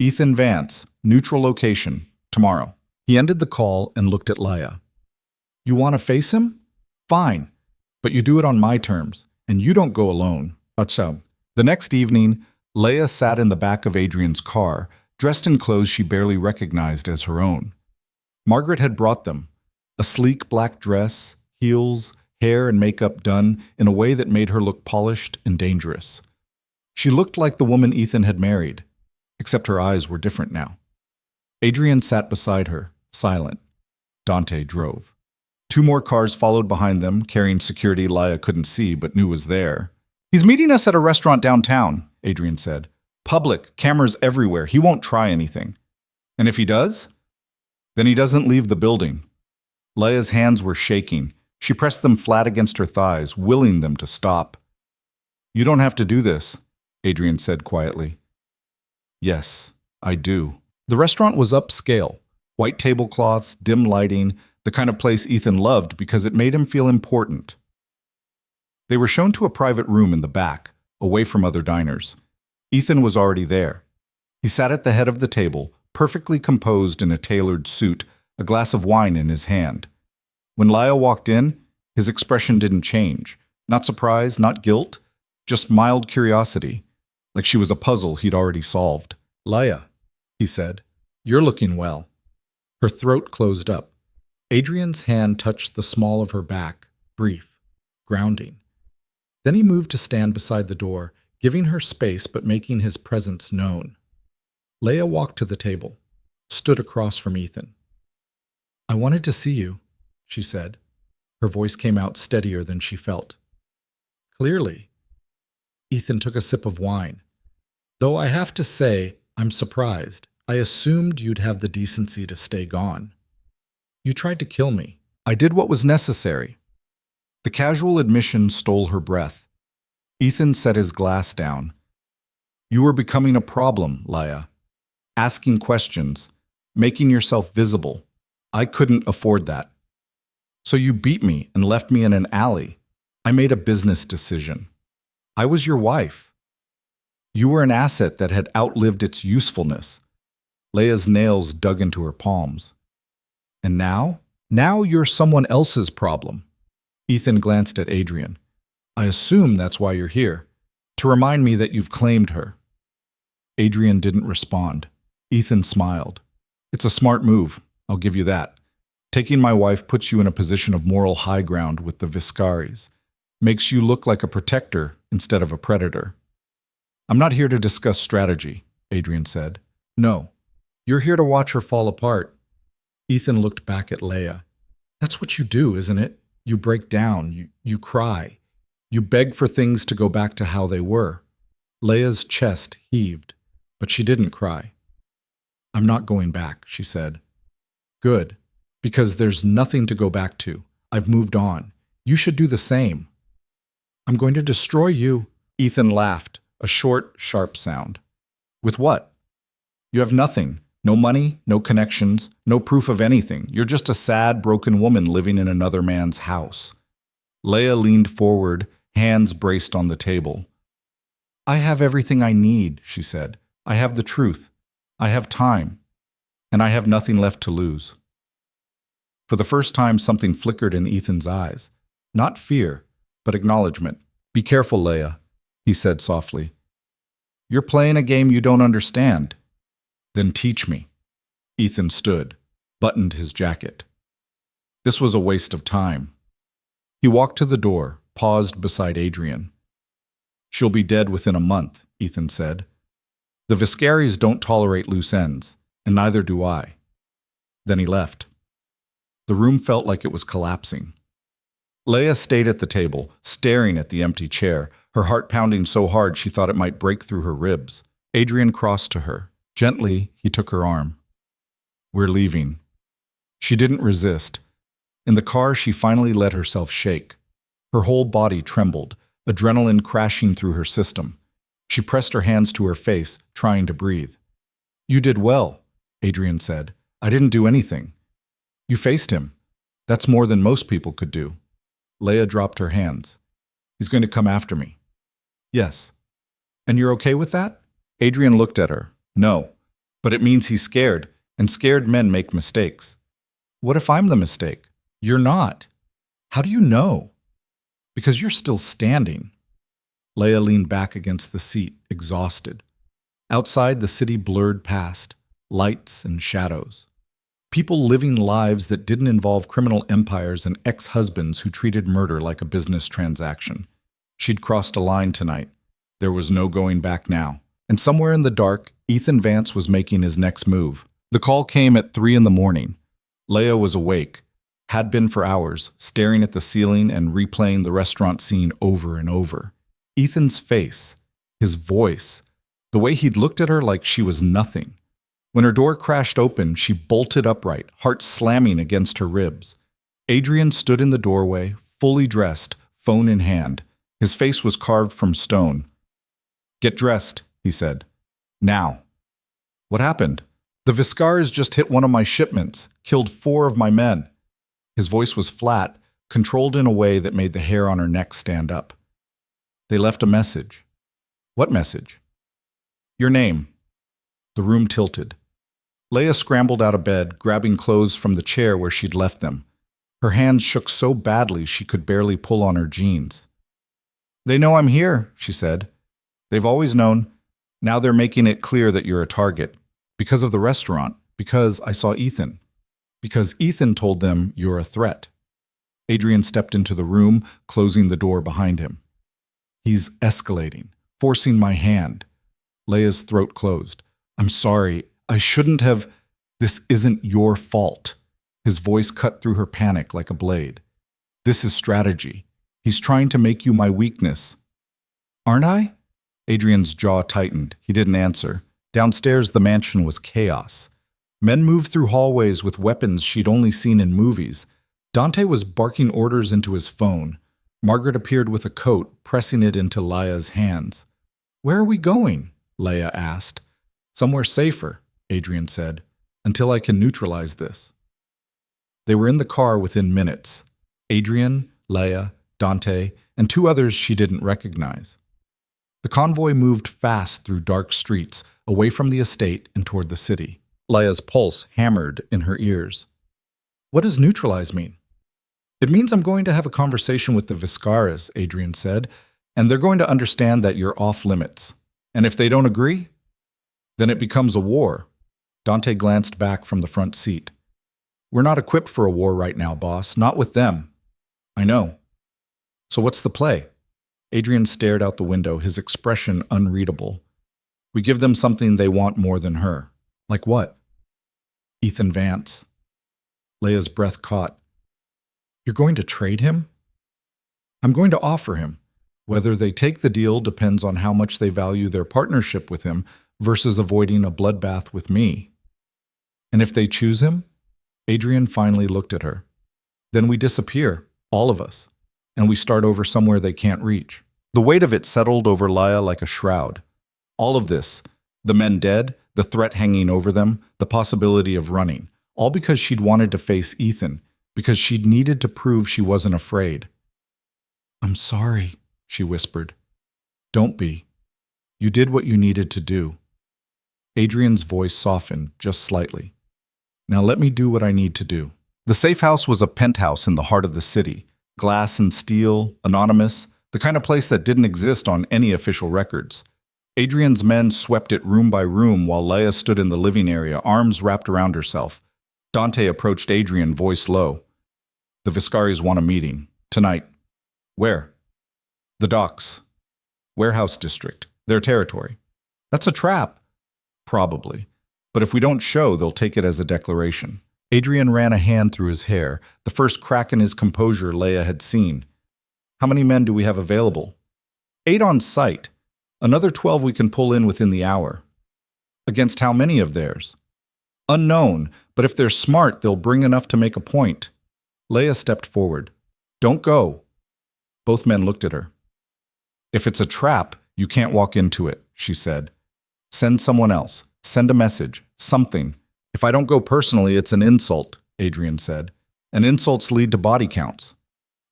S1: Ethan Vance, neutral location, tomorrow. He ended the call and looked at Leia. You want to face him? Fine, but you do it on my terms, and you don't go alone. Untouchable. The next evening, Leia sat in the back of Adrian's car, dressed in clothes she barely recognized as her own. Margaret had brought them, a sleek black dress, heels, hair and makeup done in a way that made her look polished and dangerous. She looked like the woman Ethan had married, except her eyes were different now. Adrian sat beside her, silent. Dante drove. 2 more cars followed behind them, carrying security Leia couldn't see but knew was there. He's meeting us at a restaurant downtown, Adrian said. Public, cameras everywhere. He won't try anything. And if he does? Then he doesn't leave the building. Leia's hands were shaking. She pressed them flat against her thighs, willing them to stop. You don't have to do this. Adrian said quietly. Yes, I do. The restaurant was upscale. White tablecloths, dim lighting, the kind of place Ethan loved because it made him feel important. They were shown to a private room in the back, away from other diners. Ethan was already there. He sat at the head of the table, perfectly composed in a tailored suit, a glass of wine in his hand. When Laya walked in, his expression didn't change. Not surprise, not guilt, just mild curiosity, like she was a puzzle he'd already solved. "Laya," he said, "you're looking well." Her throat closed up. Adrian's hand touched the small of her back, brief, grounding. Then he moved to stand beside the door, giving her space but making his presence known. Laya walked to the table, stood across from Ethan. "I wanted to see you," she said. Her voice came out steadier than she felt. "Clearly." Ethan took a sip of wine. "Though I have to say, I'm surprised. I assumed you'd have the decency to stay gone. You tried to kill me. I did what was necessary." The casual admission stole her breath. Ethan set his glass down. "You were becoming a problem, Laya. Asking questions, making yourself visible. I couldn't afford that. So you beat me and left me in an alley. I made a business decision. I was your wife. You were an asset that had outlived its usefulness." Laya's nails dug into her palms. "And now? Now you're someone else's problem." Ethan glanced at Adrian. "I assume that's why you're here, to remind me that you've claimed her." Adrian didn't respond. Ethan smiled. "It's a smart move, I'll give you that. Taking my wife puts you in a position of moral high ground with the Viscaris. Makes you look like a protector instead of a predator." "I'm not here to discuss strategy," Adrian said. "No, you're here to watch her fall apart." Ethan looked back at Laya. "That's what you do, isn't it? You break down, you cry. You beg for things to go back to how they were." Laya's chest heaved, but she didn't cry. "I'm not going back," she said. "Good, because there's nothing to go back to. I've moved on. You should do the same." "I'm going to destroy you." Ethan laughed, a short, sharp sound. "With what? You have nothing. No money, no connections, no proof of anything. You're just a sad, broken woman living in another man's house." Laya leaned forward, hands braced on the table. "I have everything I need," she said. "I have the truth. I have time. And I have nothing left to lose." For the first time, something flickered in Ethan's eyes. Not fear, but acknowledgement. "Be careful, Laya," he said softly. "You're playing a game you don't understand." "Then teach me." Ethan stood, buttoned his jacket. This was a waste of time. He walked to the door, paused beside Adrian. "She'll be dead within a month," Ethan said. "The Viscaris don't tolerate loose ends, and neither do I." Then he left. The room felt like it was collapsing. Laya stayed at the table, staring at the empty chair, her heart pounding so hard she thought it might break through her ribs. Adrian crossed to her. Gently, he took her arm. "We're leaving." She didn't resist. In the car, she finally let herself shake. Her whole body trembled, adrenaline crashing through her system. She pressed her hands to her face, trying to breathe. "You did well," Adrian said. "I didn't do anything." "You faced him. That's more than most people could do." Laya dropped her hands. "He's going to come after me." "Yes." "And you're okay with that?" Adrian looked at her. "No. But it means he's scared, and scared men make mistakes." "What if I'm the mistake?" "You're not." "How do you know?" "Because you're still standing." Laya leaned back against the seat, exhausted. Outside, the city blurred past, lights and shadows. People living lives that didn't involve criminal empires and ex-husbands who treated murder like a business transaction. She'd crossed a line tonight. There was no going back now. And somewhere in the dark, Ethan Vance was making his next move. The call came at 3 a.m. Laya was awake, had been for hours, staring at the ceiling and replaying the restaurant scene over and over. Ethan's face, his voice, the way he'd looked at her like she was nothing. When her door crashed open, she bolted upright, heart slamming against her ribs. Adrian stood in the doorway, fully dressed, phone in hand. His face was carved from stone. Get dressed, he said. Now. What happened? The Viscaras just hit one of my shipments, killed 4 of my men. His voice was flat, controlled in a way that made the hair on her neck stand up. They left a message. What message? Your name. The room tilted. Leia scrambled out of bed, grabbing clothes from the chair where she'd left them. Her hands shook so badly she could barely pull on her jeans. They know I'm here, she said. They've always known. Now they're making it clear that you're a target. Because of the restaurant. Because I saw Ethan. Because Ethan told them you're a threat. Adrian stepped into the room, closing the door behind him. He's escalating, forcing my hand. Leia's throat closed. I'm sorry. I shouldn't have. This isn't your fault. His voice cut through her panic like a blade. This is strategy. He's trying to make you my weakness. Aren't I? Adrian's jaw tightened. He didn't answer. Downstairs, the mansion was chaos. Men moved through hallways with weapons she'd only seen in movies. Dante was barking orders into his phone. Margaret appeared with a coat, pressing it into Leia's hands. Where are we going? Leia asked. Somewhere safer, Adrian said, until I can neutralize this. They were in the car within minutes. Adrian, Leia, Dante, and 2 others she didn't recognize. The convoy moved fast through dark streets, away from the estate and toward the city. Leia's pulse hammered in her ears. What does neutralize mean? It means I'm going to have a conversation with the Viscaras, Adrian said, and they're going to understand that you're off limits. And if they don't agree, then it becomes a war. Dante glanced back from the front seat. We're not equipped for a war right now, boss. Not with them. I know. So what's the play? Adrian stared out the window, his expression unreadable. We give them something they want more than her. Like what? Ethan Vance. Leia's breath caught. You're going to trade him? I'm going to offer him. Whether they take the deal depends on how much they value their partnership with him versus avoiding a bloodbath with me. And if they choose him? Adrian finally looked at her. Then we disappear, all of us, and we start over somewhere they can't reach. The weight of it settled over Leia like a shroud. All of this, the men dead, the threat hanging over them, the possibility of running, all because she'd wanted to face Ethan, because she'd needed to prove she wasn't afraid. I'm sorry, she whispered. Don't be. You did what you needed to do. Adrian's voice softened just slightly. Now let me do what I need to do. The safe house was a penthouse in the heart of the city. Glass and steel, anonymous, the kind of place that didn't exist on any official records. Adrian's men swept it room by room while Leia stood in the living area, arms wrapped around herself. Dante approached Adrian, voice low. The Viscaris want a meeting. Tonight. Where? The docks. Warehouse district. Their territory. That's a trap. Probably. But if we don't show, they'll take it as a declaration. Adrian ran a hand through his hair, the first crack in his composure Leia had seen. How many men do we have available? 8 on site. Another 12 we can pull in within the hour. Against how many of theirs? Unknown, but if they're smart, they'll bring enough to make a point. Leia stepped forward. Don't go. Both men looked at her. If it's a trap, you can't walk into it, she said. Send someone else. Send a message. Something. If I don't go personally, it's an insult, Adrian said. And insults lead to body counts.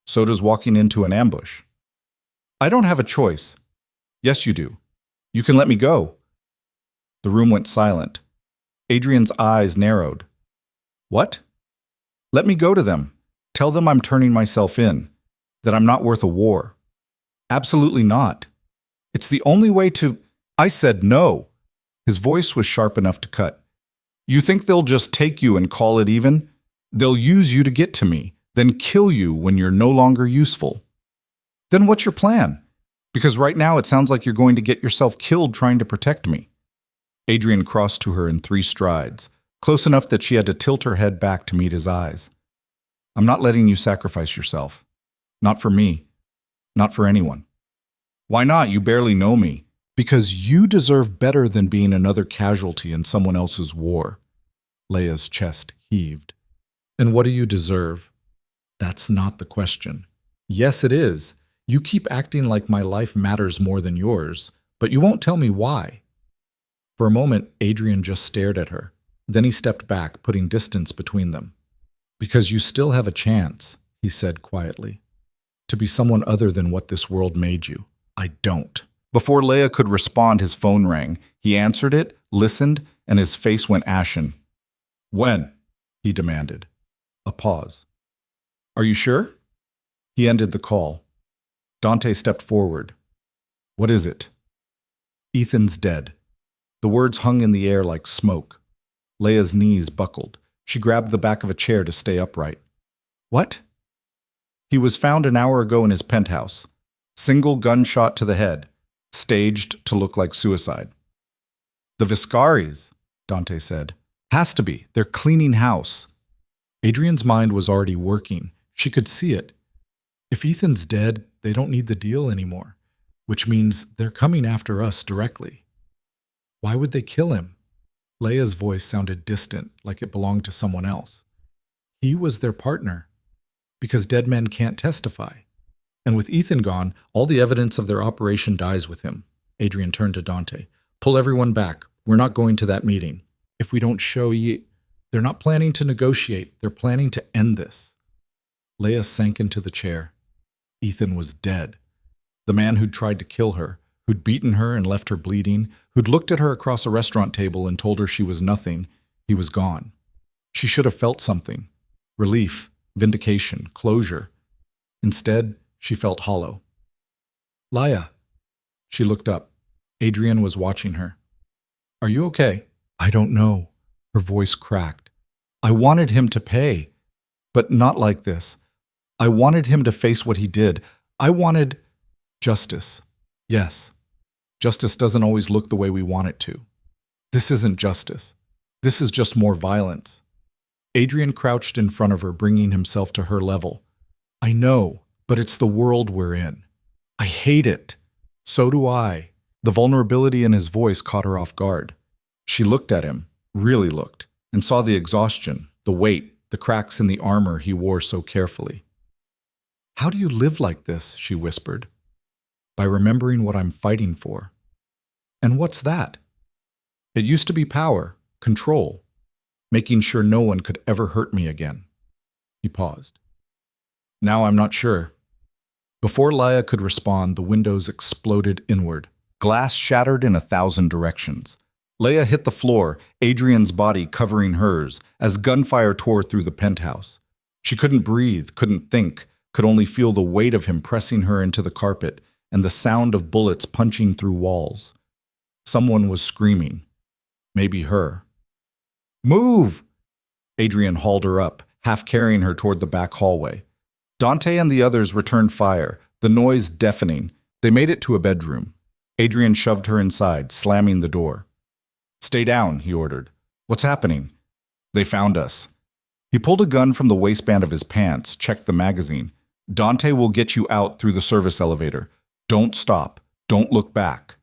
S1: So does walking into an ambush. I don't have a choice. Yes, you do. You can let me go. The room went silent. Adrian's eyes narrowed. What? Let me go to them. Tell them I'm turning myself in. That I'm not worth a war. Absolutely not. It's the only way to... I said no. His voice was sharp enough to cut. You think they'll just take you and call it even? They'll use you to get to me, then kill you when you're no longer useful. Then what's your plan? Because right now it sounds like you're going to get yourself killed trying to protect me. Adrian crossed to her in 3 strides, close enough that she had to tilt her head back to meet his eyes. I'm not letting you sacrifice yourself. Not for me. Not for anyone. Why not? You barely know me. Because you deserve better than being another casualty in someone else's war. Leia's chest heaved. And what do you deserve? That's not the question. Yes, it is. You keep acting like my life matters more than yours, But you won't tell me why. For a moment, Adrian just stared at her. Then he stepped back, putting distance between them. Because you still have a chance, he said quietly, to be someone other than what this world made you. I don't. Before Leia could respond, his phone rang. He answered it, listened, and his face went ashen. When? He demanded. A pause. Are you sure? He ended the call. Dante stepped forward. What is it? Ethan's dead. The words hung in the air like smoke. Leia's knees buckled. She grabbed the back of a chair to stay upright. What? He was found an hour ago in his penthouse. Single gunshot to the head, staged to look like suicide. The Viscaris, Dante said. Has to be. They're cleaning house. Adrian's mind was already working. She could see it. If Ethan's dead, they don't need the deal anymore, which means they're coming after us directly. Why would they kill him? Leia's voice sounded distant, like it belonged to someone else. He was their partner, because dead men can't testify. And with Ethan gone, all the evidence of their operation dies with him. Adrian turned to Dante. Pull everyone back. We're not going to that meeting. If we don't show ye... They're not planning to negotiate. They're planning to end this. Leia sank into the chair. Ethan was dead. The man who'd tried to kill her, who'd beaten her and left her bleeding, who'd looked at her across a restaurant table and told her she was nothing, he was gone. She should have felt something. Relief, vindication, closure. Instead, she felt hollow. Leia. She looked up. Adrian was watching her. Are you okay? I don't know. Her voice cracked. I wanted him to pay, but not like this. I wanted him to face what he did. I wanted justice. Yes. Justice doesn't always look the way we want it to. This isn't justice. This is just more violence. Adrian crouched in front of her, bringing himself to her level. I know, but it's the world we're in. I hate it. So do I. The vulnerability in his voice caught her off guard. She looked at him, really looked, and saw the exhaustion, the weight, the cracks in the armor he wore so carefully. How do you live like this? She whispered. By remembering what I'm fighting for. And what's that? It used to be power, control, making sure no one could ever hurt me again. He paused. Now I'm not sure. Before Leia could respond, the windows exploded inward. Glass shattered in 1,000 directions. Leia hit the floor, Adrian's body covering hers, as gunfire tore through the penthouse. She couldn't breathe, couldn't think, could only feel the weight of him pressing her into the carpet and the sound of bullets punching through walls. Someone was screaming. Maybe her. Move! Adrian hauled her up, half carrying her toward the back hallway. Dante and the others returned fire, the noise deafening. They made it to a bedroom. Adrian shoved her inside, slamming the door. Stay down, he ordered. What's happening? They found us. He pulled a gun from the waistband of his pants, checked the magazine. Dante will get you out through the service elevator. Don't stop. Don't look back.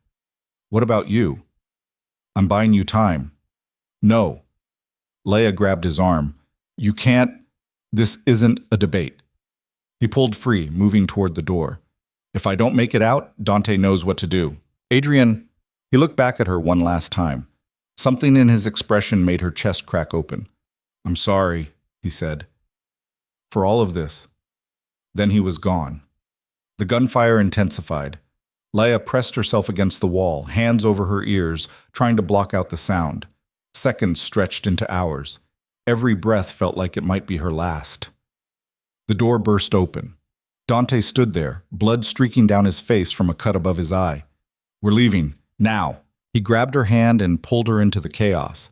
S1: What about you? I'm buying you time. No. Leia grabbed his arm. You can't. This isn't a debate. He pulled free, moving toward the door. If I don't make it out, Dante knows what to do. Adrian, he looked back at her one last time. Something in his expression made her chest crack open. I'm sorry, he said. For all of this. Then he was gone. The gunfire intensified. Leia pressed herself against the wall, hands over her ears, trying to block out the sound. Seconds stretched into hours. Every breath felt like it might be her last. The door burst open. Dante stood there, blood streaking down his face from a cut above his eye. We're leaving, now. He grabbed her hand and pulled her into the chaos.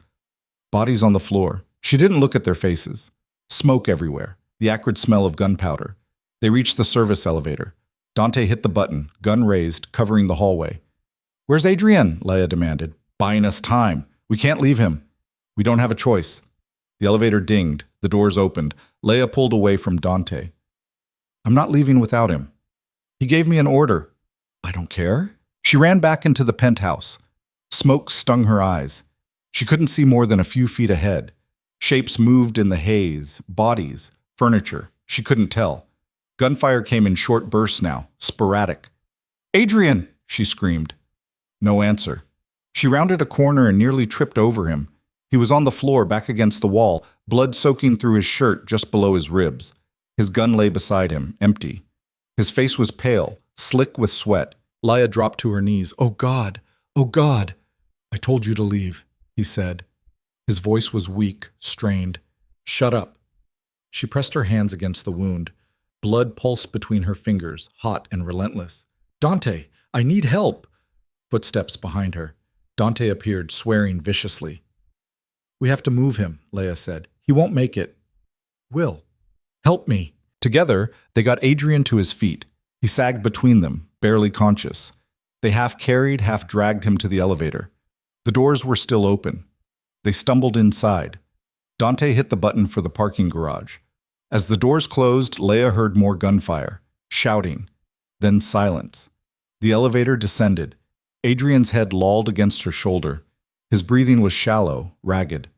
S1: Bodies on the floor. She didn't look at their faces. Smoke everywhere, the acrid smell of gunpowder. They reached the service elevator. Dante hit the button, gun raised, covering the hallway. Where's Adrian? Leia demanded. Buying us time. We can't leave him. We don't have a choice. The elevator dinged. The doors opened. Leia pulled away from Dante. I'm not leaving without him. He gave me an order. I don't care. She ran back into the penthouse. Smoke stung her eyes. She couldn't see more than a few feet ahead. Shapes moved in the haze, bodies, furniture. She couldn't tell. Gunfire came in short bursts now, sporadic. Adrian! She screamed. No answer. She rounded a corner and nearly tripped over him. He was on the floor, back against the wall, blood soaking through his shirt just below his ribs. His gun lay beside him, empty. His face was pale, slick with sweat. Laya dropped to her knees. "Oh God! Oh God! I told you to leave," he said. His voice was weak, strained. "Shut up." She pressed her hands against the wound. Blood pulsed between her fingers, hot and relentless. "Dante, I need help!" Footsteps behind her. Dante appeared, swearing viciously. "We have to move him," Leia said. "He won't make it." "Will, help me." Together, they got Adrian to his feet. He sagged between them, barely conscious. They half carried, half dragged him to the elevator. The doors were still open. They stumbled inside. Dante hit the button for the parking garage. As the doors closed, Leia heard more gunfire, shouting, then silence. The elevator descended. Adrian's head lolled against her shoulder. His breathing was shallow, ragged.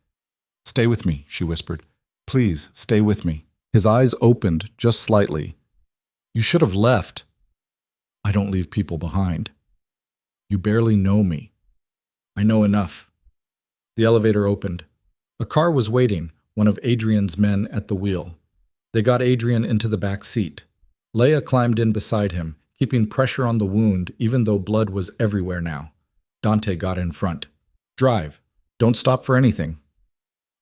S1: "Stay with me," she whispered. "Please, stay with me." His eyes opened just slightly. "You should have left." "I don't leave people behind." "You barely know me." "I know enough." The elevator opened. A car was waiting, one of Adrian's men at the wheel. They got Adrian into the back seat. Leia climbed in beside him, keeping pressure on the wound even though blood was everywhere now. Dante got in front. "Drive. Don't stop for anything."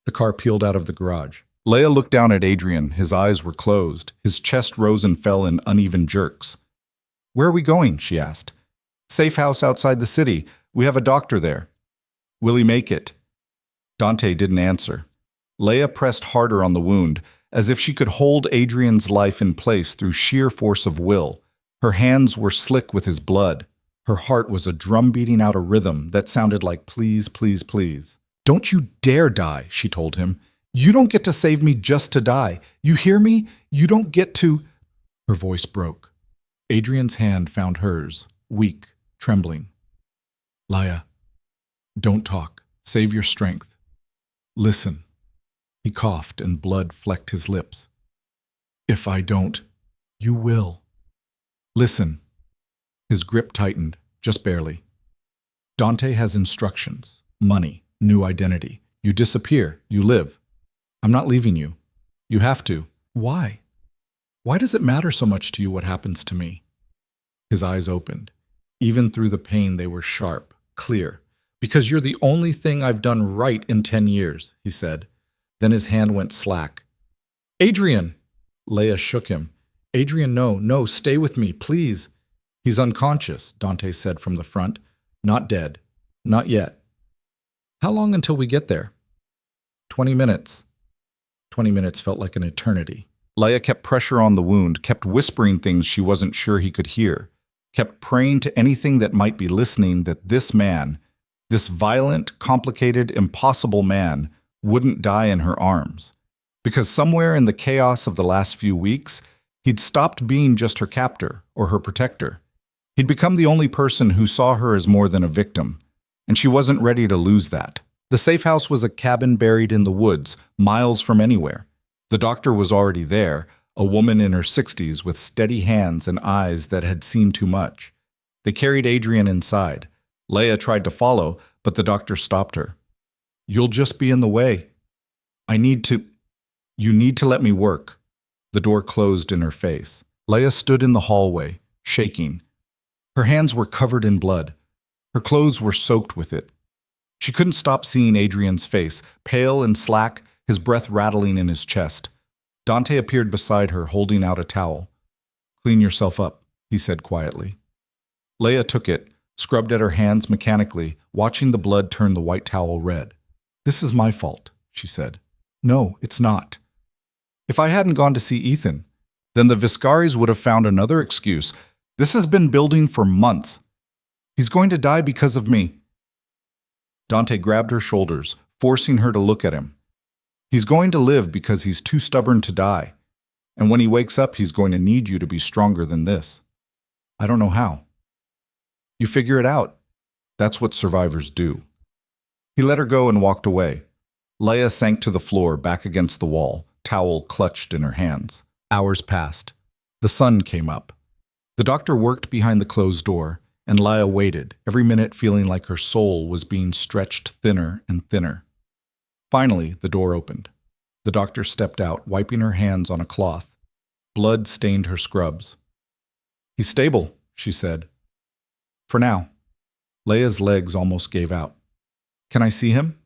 S1: The car peeled out of the garage. Leia looked down at Adrian. His eyes were closed. His chest rose and fell in uneven jerks. "Where are we going?" she asked. "Safe house outside the city. We have a doctor there." "Will he make it?" Dante didn't answer. Leia pressed harder on the wound, as if she could hold Adrian's life in place through sheer force of will. Her hands were slick with his blood. Her heart was a drum beating out a rhythm that sounded like please, please, please. "Don't you dare die," she told him. "You don't get to save me just to die. You hear me? You don't get to—" Her voice broke. Adrian's hand found hers, weak, trembling. "Laya, don't talk. Save your strength. Listen." He coughed and blood flecked his lips. "If I don't, you will. Listen." His grip tightened, just barely. "Dante has instructions, money, new identity. You disappear, you live. I'm not leaving you. You have to. Why? Why does it matter so much to you what happens to me?" His eyes opened. Even through the pain, they were sharp, clear. "Because you're the only thing I've done right in 10 years, he said. Then his hand went slack. "Adrian!" Leia shook him. "Adrian, no, stay with me, please." "He's unconscious," Dante said from the front. "Not dead. Not yet." "How long until we get there?" 20 minutes. 20 minutes felt like an eternity. Leia kept pressure on the wound, kept whispering things she wasn't sure he could hear, kept praying to anything that might be listening that this man, this violent, complicated, impossible man, wouldn't die in her arms. Because somewhere in the chaos of the last few weeks, he'd stopped being just her captor or her protector. He'd become the only person who saw her as more than a victim, and she wasn't ready to lose that. The safe house was a cabin buried in the woods, miles from anywhere. The doctor was already there, a woman in her 60s with steady hands and eyes that had seen too much. They carried Adrian inside. Leia tried to follow, but the doctor stopped her. "You'll just be in the way. You need to let me work." The door closed in her face. Leia stood in the hallway, shaking. Her hands were covered in blood. Her clothes were soaked with it. She couldn't stop seeing Adrian's face, pale and slack, his breath rattling in his chest. Dante appeared beside her, holding out a towel. "Clean yourself up," he said quietly. Leia took it, scrubbed at her hands mechanically, watching the blood turn the white towel red. "This is my fault," she said. "No, it's not." "If I hadn't gone to see Ethan, then the Viscaris would have found another excuse. This has been building for months. He's going to die because of me." Dante grabbed her shoulders, forcing her to look at him. "He's going to live because he's too stubborn to die. And when he wakes up, he's going to need you to be stronger than this. I don't know how. You figure it out. That's what survivors do." He let her go and walked away. Leia sank to the floor, back against the wall, towel clutched in her hands. Hours passed. The sun came up. The doctor worked behind the closed door, and Leia waited, every minute feeling like her soul was being stretched thinner and thinner. Finally, the door opened. The doctor stepped out, wiping her hands on a cloth. Blood stained her scrubs. "He's stable," she said. "For now." Leia's legs almost gave out. "Can I see him?"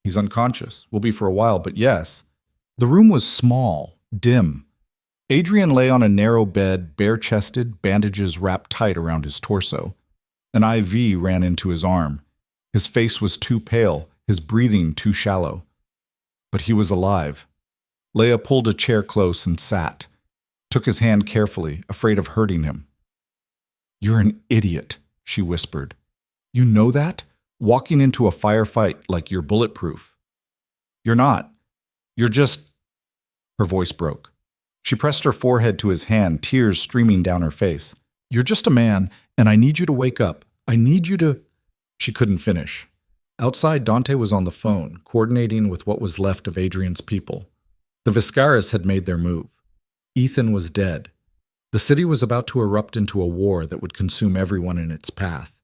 S1: "He's unconscious. Will be for a while, but yes." The room was small, dim. Adrian lay on a narrow bed, bare-chested, bandages wrapped tight around his torso. An IV ran into his arm. His face was too pale, his breathing too shallow. But he was alive. Leia pulled a chair close and sat, took his hand carefully, afraid of hurting him. "You're an idiot," she whispered. "You know that? Walking into a firefight like you're bulletproof." "You're not. You're just—" Her voice broke. She pressed her forehead to his hand, tears streaming down her face. "You're just a man, and I need you to wake up. I need you to—" She couldn't finish. Outside, Dante was on the phone, coordinating with what was left of Adrian's people. The Viscaras had made their move. Ethan was dead. The city was about to erupt into a war that would consume everyone in its path.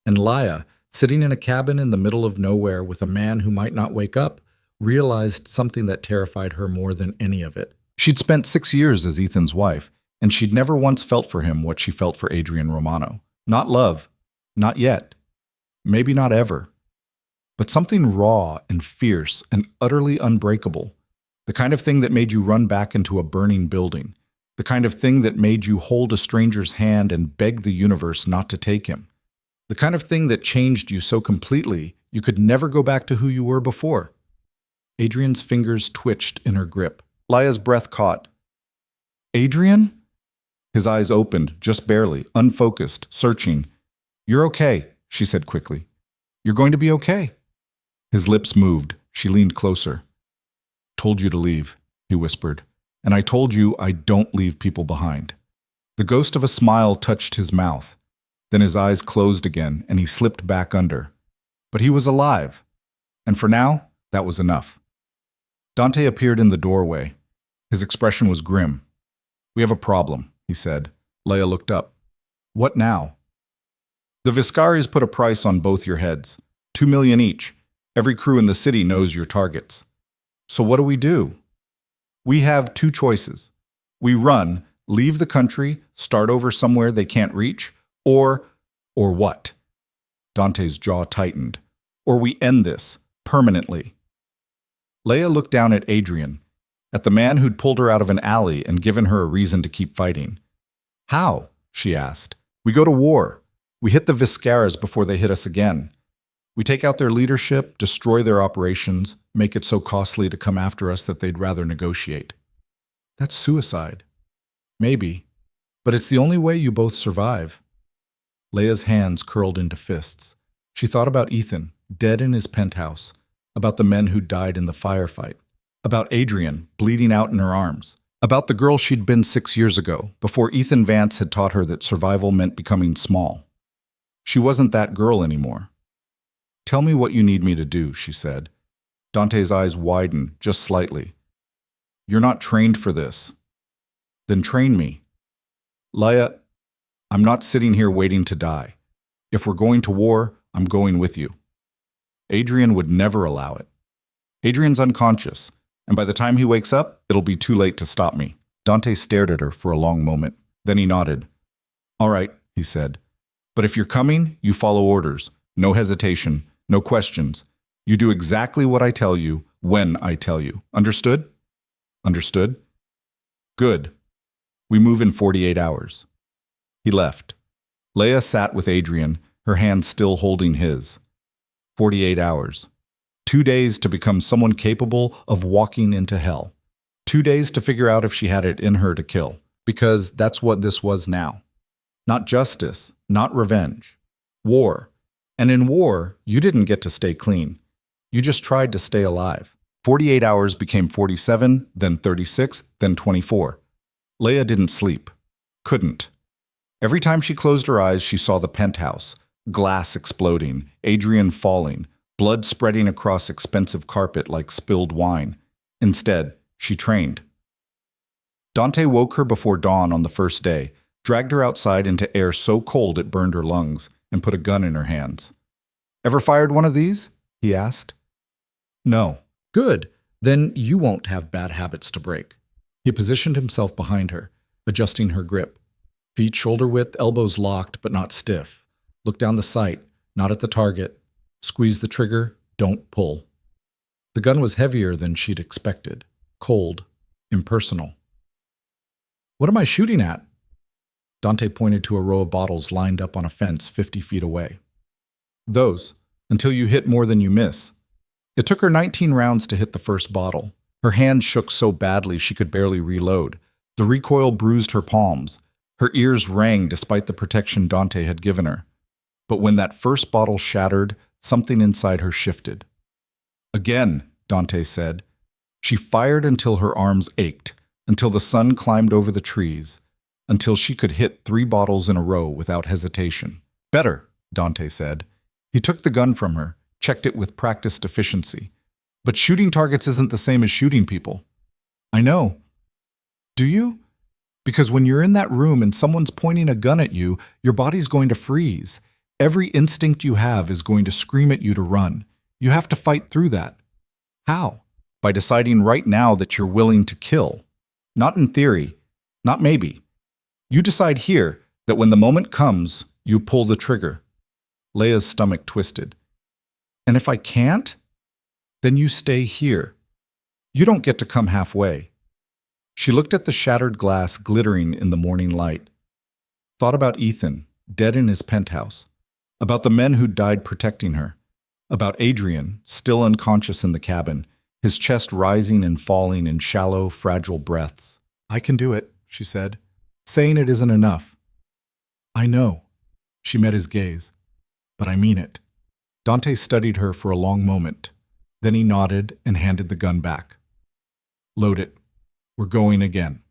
S1: And Leia, sitting in a cabin in the middle of nowhere with a man who might not wake up, realized something that terrified her more than any of it. She'd spent 6 years as Ethan's wife, and she'd never once felt for him what she felt for Adrian Romano. Not love. Not yet. Maybe not ever. But something raw and fierce and utterly unbreakable. The kind of thing that made you run back into a burning building. The kind of thing that made you hold a stranger's hand and beg the universe not to take him. The kind of thing that changed you so completely you could never go back to who you were before. Adrian's fingers twitched in her grip. Leia's breath caught. "Adrian?" His eyes opened, just barely, unfocused, searching. "You're okay," she said quickly. "You're going to be okay." His lips moved. She leaned closer. "Told you to leave," he whispered. "And I told you I don't leave people behind." The ghost of a smile touched his mouth. Then his eyes closed again, and he slipped back under. But he was alive. And for now, that was enough. Dante appeared in the doorway. His expression was grim. "We have a problem," he said. Leia looked up. "What now?" "The Viscaris put a price on both your heads. 2 million each. Every crew in the city knows your targets. So what do we do?" "We have 2 choices. We run, leave the country, start over somewhere they can't reach, or what?" Dante's jaw tightened. "Or we end this, permanently." Leia looked down at Adrian, at the man who'd pulled her out of an alley and given her a reason to keep fighting. "How?" she asked. "We go to war. We hit the Viscaras before they hit us again. We take out their leadership, destroy their operations, make it so costly to come after us that they'd rather negotiate." "That's suicide." "Maybe, but it's the only way you both survive." Leia's hands curled into fists. She thought about Ethan, dead in his penthouse, about the men who died in the firefight, about Adrian, bleeding out in her arms, about the girl she'd been 6 years ago, before Ethan Vance had taught her that survival meant becoming small. She wasn't that girl anymore. "Tell me what you need me to do," she said. Dante's eyes widened, just slightly. "You're not trained for this." "Then train me." "Leia, I'm not sitting here waiting to die. If we're going to war, I'm going with you." Adrian would never allow it. "Adrian's unconscious, and by the time he wakes up, it'll be too late to stop me." Dante stared at her for a long moment. Then he nodded. "All right," he said. "But if you're coming, you follow orders. No hesitation, no questions. You do exactly what I tell you, when I tell you. Understood?" "Understood." "Good. We move in 48 hours. He left. Leia sat with Adrian, her hand still holding his. 48 hours. 2 days to become someone capable of walking into hell. 2 days to figure out if she had it in her to kill. Because that's what this was now. Not justice, not revenge. War. And in war, you didn't get to stay clean. You just tried to stay alive. 48 hours became 47, then 36, then 24. Leia didn't sleep. Couldn't. Every time she closed her eyes, she saw the penthouse, glass exploding, Adrian falling, blood spreading across expensive carpet like spilled wine. Instead, she trained. Dante woke her before dawn on the first day, dragged her outside into air so cold it burned her lungs, and put a gun in her hands. "Ever fired one of these?" he asked. "No." "Good. Then you won't have bad habits to break." He positioned himself behind her, adjusting her grip. Feet shoulder-width, elbows locked but not stiff. Look down the sight, not at the target. Squeeze the trigger, don't pull. The gun was heavier than she'd expected. Cold. Impersonal. "What am I shooting at?" Dante pointed to a row of bottles lined up on a fence 50 feet away. "Those, until you hit more than you miss." It took her 19 rounds to hit the first bottle. Her hand shook so badly she could barely reload. The recoil bruised her palms. Her ears rang despite the protection Dante had given her. But when that first bottle shattered, something inside her shifted. "Again," Dante said. She fired until her arms ached, until the sun climbed over the trees, until she could hit 3 bottles in a row without hesitation. "Better," Dante said. He took the gun from her, checked it with practiced efficiency. "But shooting targets isn't the same as shooting people." "I know." "Do you? Because when you're in that room and someone's pointing a gun at you, your body's going to freeze. Every instinct you have is going to scream at you to run. You have to fight through that." "How?" "By deciding right now that you're willing to kill. Not in theory, not maybe. You decide here that when the moment comes, you pull the trigger." Leia's stomach twisted. "And if I can't? Then you stay here. You don't get to come halfway." She looked at the shattered glass glittering in the morning light. Thought about Ethan, dead in his penthouse. About the men who'd died protecting her. About Adrian, still unconscious in the cabin, his chest rising and falling in shallow, fragile breaths. "I can do it," she said. "Saying it isn't enough." "I know." She met his gaze. "But I mean it." Dante studied her for a long moment. Then he nodded and handed the gun back. "Load it. We're going again."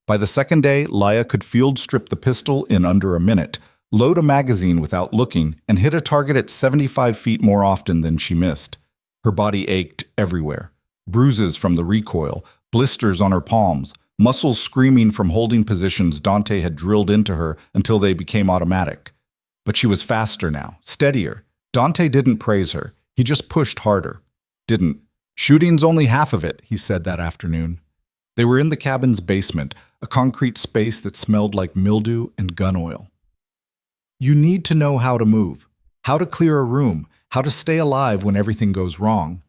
S1: By the second day, Leia could field strip the pistol in under a minute, load a magazine without looking, and hit a target at 75 feet more often than she missed. Her body ached everywhere. Bruises from the recoil, blisters on her palms, muscles screaming from holding positions Dante had drilled into her until they became automatic. But she was faster now, steadier. Dante didn't praise her. He just pushed harder. Didn't. "Shooting's only half of it," he said that afternoon. They were in the cabin's basement, a concrete space that smelled like mildew and gun oil. "You need to know how to move, how to clear a room, how to stay alive when everything goes wrong."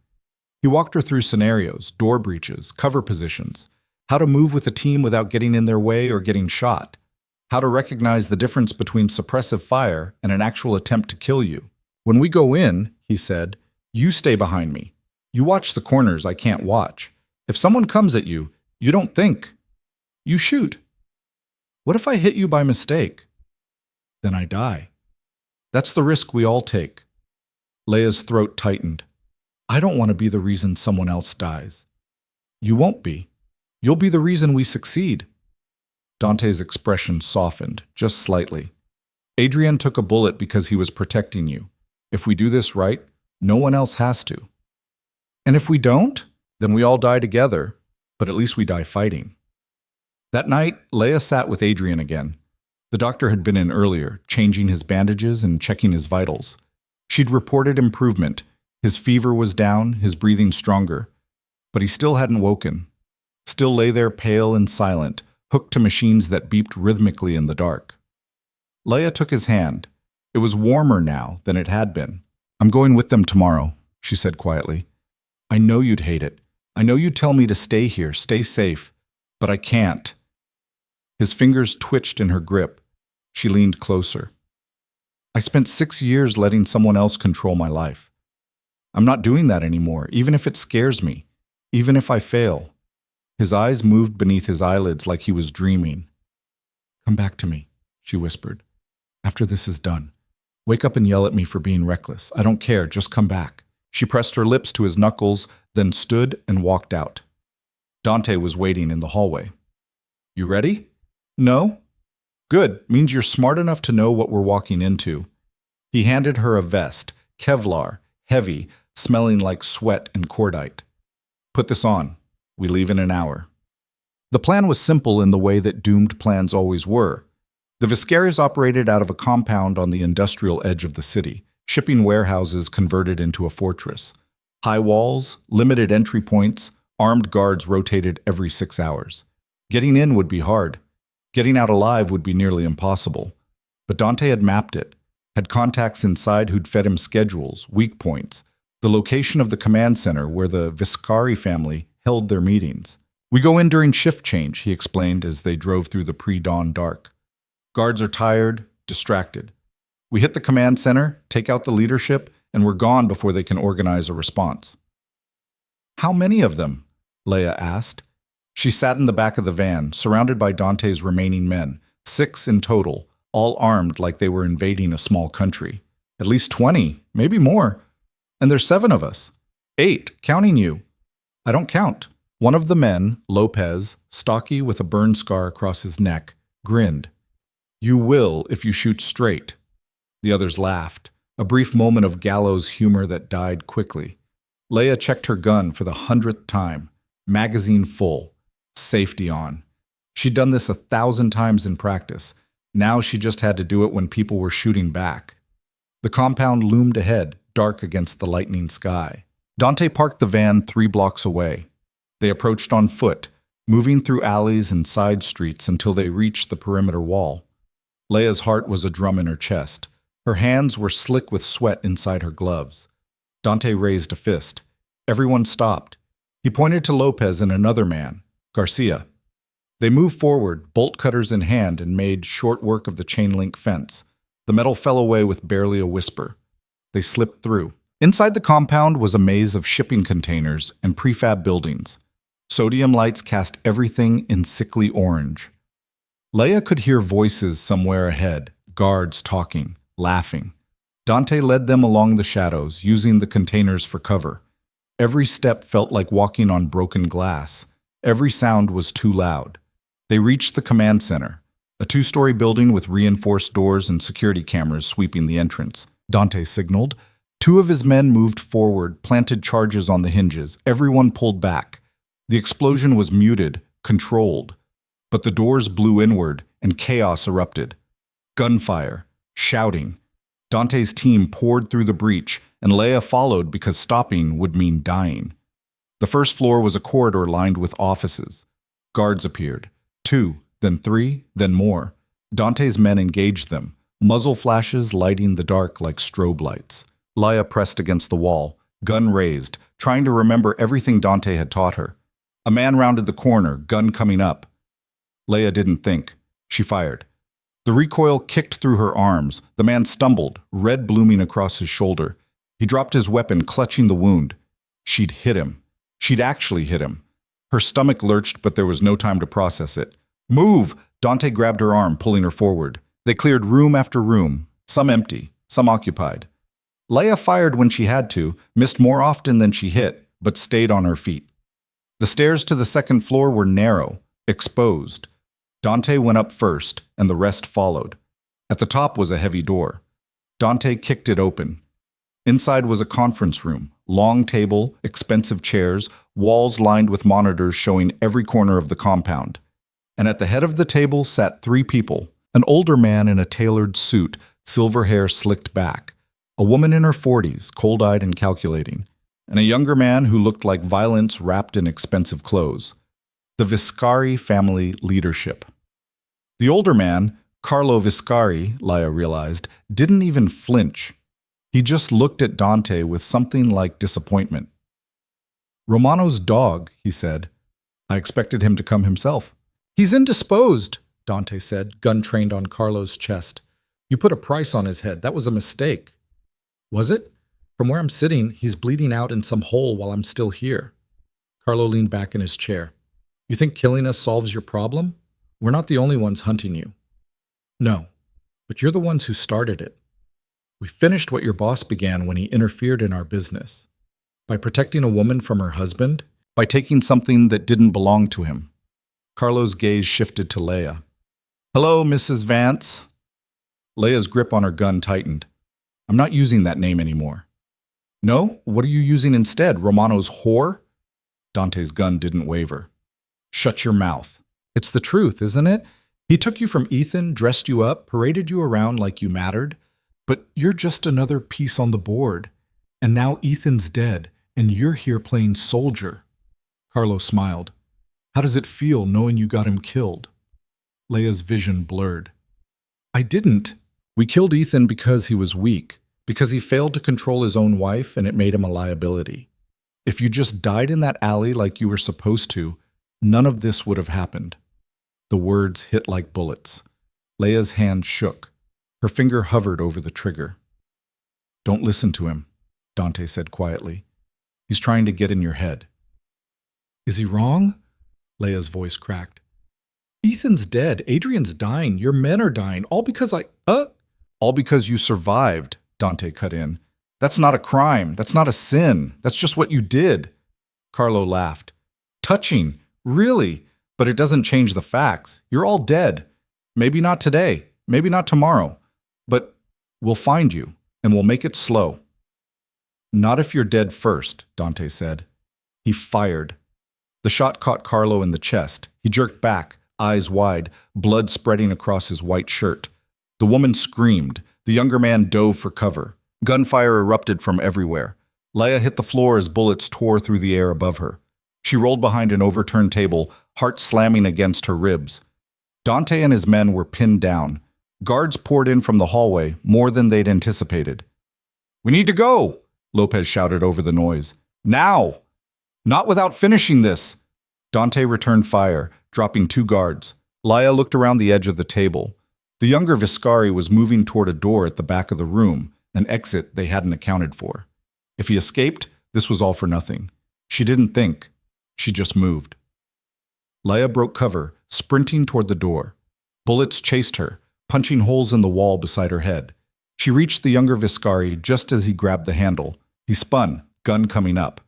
S1: He walked her through scenarios, door breaches, cover positions, how to move with a team without getting in their way or getting shot, how to recognize the difference between suppressive fire and an actual attempt to kill you. "When we go in," he said, "you stay behind me. You watch the corners I can't watch. If someone comes at you, you don't think. You shoot. What if I hit you by mistake? Then I die. That's the risk we all take." Leia's throat tightened. "I don't want to be the reason someone else dies." "You won't be. You'll be the reason we succeed." Dante's expression softened, just slightly. "Adrian took a bullet because he was protecting you. If we do this right, no one else has to. And if we don't, then we all die together, but at least we die fighting." That night, Leia sat with Adrian again. The doctor had been in earlier, changing his bandages and checking his vitals. She'd reported improvement. His fever was down, his breathing stronger. But he still hadn't woken. Still lay there pale and silent, hooked to machines that beeped rhythmically in the dark. Leia took his hand. It was warmer now than it had been. "I'm going with them tomorrow," she said quietly. "I know you'd hate it. I know you'd tell me to stay here, stay safe. But I can't." His fingers twitched in her grip. She leaned closer. "I spent 6 years letting someone else control my life. I'm not doing that anymore, even if it scares me, even if I fail." His eyes moved beneath his eyelids like he was dreaming. "Come back to me," she whispered. "After this is done. Wake up and yell at me for being reckless. I don't care, just come back." She pressed her lips to his knuckles, then stood and walked out. Dante was waiting in the hallway. "You ready?" "No." "Good, means you're smart enough to know what we're walking into." He handed her a vest, Kevlar, heavy, smelling like sweat and cordite. "Put this on. We leave in an hour." The plan was simple in the way that doomed plans always were. The Viscaris operated out of a compound on the industrial edge of the city, shipping warehouses converted into a fortress. High walls, limited entry points, armed guards rotated every 6 hours. Getting in would be hard. Getting out alive would be nearly impossible. But Dante had mapped it, had contacts inside who'd fed him schedules, weak points, the location of the command center where the Viscari family held their meetings. "We go in during shift change," he explained as they drove through the pre-dawn dark. "Guards are tired, distracted. We hit the command center, take out the leadership, and we're gone before they can organize a response." "How many of them?" Leia asked. She sat in the back of the van, surrounded by Dante's remaining men, 6 in total, all armed like they were invading a small country. "At least 20, maybe more. And there's 7 of us. 8, counting you." "I don't count." One of the men, Lopez, stocky with a burn scar across his neck, grinned. "You will if you shoot straight." The others laughed, a brief moment of gallows humor that died quickly. Leia checked her gun for the 100th time, magazine full, safety on. She'd done this 1,000 times in practice. Now she just had to do it when people were shooting back. The compound loomed ahead, dark against the lightning sky. Dante parked the van 3 blocks away. They approached on foot, moving through alleys and side streets until they reached the perimeter wall. Leia's heart was a drum in her chest. Her hands were slick with sweat inside her gloves. Dante raised a fist. Everyone stopped. He pointed to Lopez and another man, Garcia. They moved forward, bolt cutters in hand, and made short work of the chain-link fence. The metal fell away with barely a whisper. They slipped through. Inside the compound was a maze of shipping containers and prefab buildings. Sodium lights cast everything in sickly orange. Leia could hear voices somewhere ahead, guards talking, laughing. Dante led them along the shadows, using the containers for cover. Every step felt like walking on broken glass. Every sound was too loud. They reached the command center, a 2-story building with reinforced doors and security cameras sweeping the entrance. Dante signaled. 2 of his men moved forward, planted charges on the hinges. Everyone pulled back. The explosion was muted, controlled. But the doors blew inward, and chaos erupted. Gunfire, shouting. Dante's team poured through the breach, and Leia followed because stopping would mean dying. The first floor was a corridor lined with offices. Guards appeared. 2, then 3, then more. Dante's men engaged them, muzzle flashes lighting the dark like strobe lights. Leia pressed against the wall, gun raised, trying to remember everything Dante had taught her. A man rounded the corner, gun coming up. Leia didn't think. She fired. The recoil kicked through her arms. The man stumbled, red blooming across his shoulder. He dropped his weapon, clutching the wound. She'd hit him. She'd actually hit him. Her stomach lurched, but there was no time to process it. "Move!" Dante grabbed her arm, pulling her forward. They cleared room after room, some empty, some occupied. Leia fired when she had to, missed more often than she hit, but stayed on her feet. The stairs to the second floor were narrow, exposed. Dante went up first, and the rest followed. At the top was a heavy door. Dante kicked it open. Inside was a conference room, long table, expensive chairs, walls lined with monitors showing every corner of the compound. And at the head of the table sat 3 people, an older man in a tailored suit, silver hair slicked back, a woman in her 40s, cold-eyed and calculating, and a younger man who looked like violence wrapped in expensive clothes. The Viscari family leadership. The older man, Carlo Viscari, Leia realized, didn't even flinch. He just looked at Dante with something like disappointment. "Romano's dog," he said. "I expected him to come himself." "He's indisposed," Dante said, gun trained on Carlo's chest. "You put a price on his head. That was a mistake." "Was it? From where I'm sitting, he's bleeding out in some hole while I'm still here." Carlo leaned back in his chair. "You think killing us solves your problem? We're not the only ones hunting you." "No, but you're the ones who started it. We finished what your boss began when he interfered in our business. By protecting a woman from her husband, by taking something that didn't belong to him." Carlo's gaze shifted to Leia. "Hello, Mrs. Vance." Leia's grip on her gun tightened. "I'm not using that name anymore." "No? What are you using instead? Romano's whore?" Dante's gun didn't waver. Shut your mouth. It's the truth, isn't it? He took you from Ethan, dressed you up, paraded you around like you mattered. But you're just another piece on the board. And now Ethan's dead, and you're here playing soldier. Carlo smiled. How does it feel knowing you got him killed? Leia's vision blurred. I didn't. We killed Ethan because he was weak, because he failed to control his own wife and it made him a liability. If you just died in that alley like you were supposed to, none of this would have happened. The words hit like bullets. Leia's hand shook. Her finger hovered over the trigger. Don't listen to him, Dante said quietly. He's trying to get in your head. Is he wrong? Leia's voice cracked. Ethan's dead. Adrian's dying. Your men are dying. All because All because you survived, Dante cut in. That's not a crime. That's not a sin. That's just what you did. Carlo laughed. Touching. Really? But it doesn't change the facts. You're all dead. Maybe not today. Maybe not tomorrow. But we'll find you, and we'll make it slow. Not if you're dead first, Dante said. He fired. The shot caught Carlo in the chest. He jerked back, eyes wide, blood spreading across his white shirt. The woman screamed. The younger man dove for cover. Gunfire erupted from everywhere. Leia hit the floor as bullets tore through the air above her. She rolled behind an overturned table, heart slamming against her ribs. Dante and his men were pinned down. Guards poured in from the hallway, more than they'd anticipated. We need to go, Lopez shouted over the noise. Now! Not without finishing this! Dante returned fire, dropping 2 guards. Leia looked around the edge of the table. The younger Viscari was moving toward a door at the back of the room, an exit they hadn't accounted for. If he escaped, this was all for nothing. She didn't think. She just moved. Leia broke cover, sprinting toward the door. Bullets chased her, punching holes in the wall beside her head. She reached the younger Viscari just as he grabbed the handle. He spun, gun coming up.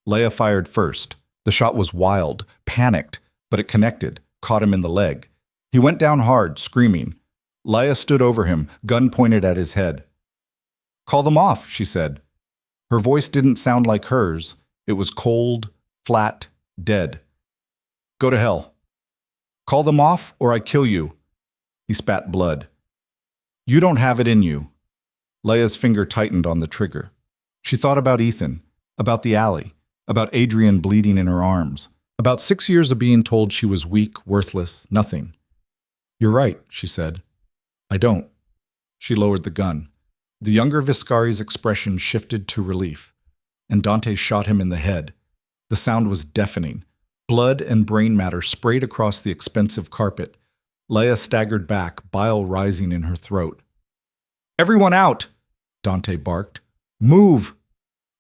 S1: Leia fired first. The shot was wild, panicked, but it connected, caught him in the leg. He went down hard, screaming. Leia stood over him, gun pointed at his head. Call them off, she said. Her voice didn't sound like hers. It was cold, flat, dead. Go to hell. Call them off, or I kill you. He spat blood. You don't have it in you. Leia's finger tightened on the trigger. She thought about Ethan, about the alley, about Adrian bleeding in her arms, about 6 years of being told she was weak, worthless, nothing. You're right, she said. I don't. She lowered the gun. The younger Viscari's expression shifted to relief, and Dante shot him in the head. The sound was deafening. Blood and brain matter sprayed across the expensive carpet. Leia staggered back, bile rising in her throat. Everyone out! Dante barked. Move!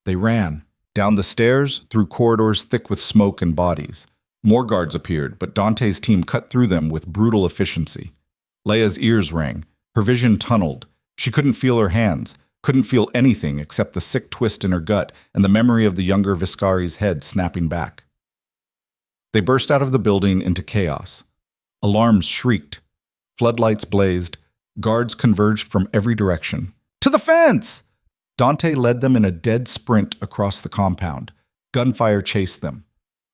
S1: They ran. Down the stairs, through corridors thick with smoke and bodies. More guards appeared, but Dante's team cut through them with brutal efficiency. Leia's ears rang. Her vision tunneled. She couldn't feel her hands, couldn't feel anything except the sick twist in her gut and the memory of the younger Viscari's head snapping back. They burst out of the building into chaos. Alarms shrieked. Floodlights blazed. Guards converged from every direction. To the fence! Dante led them in a dead sprint across the compound. Gunfire chased them.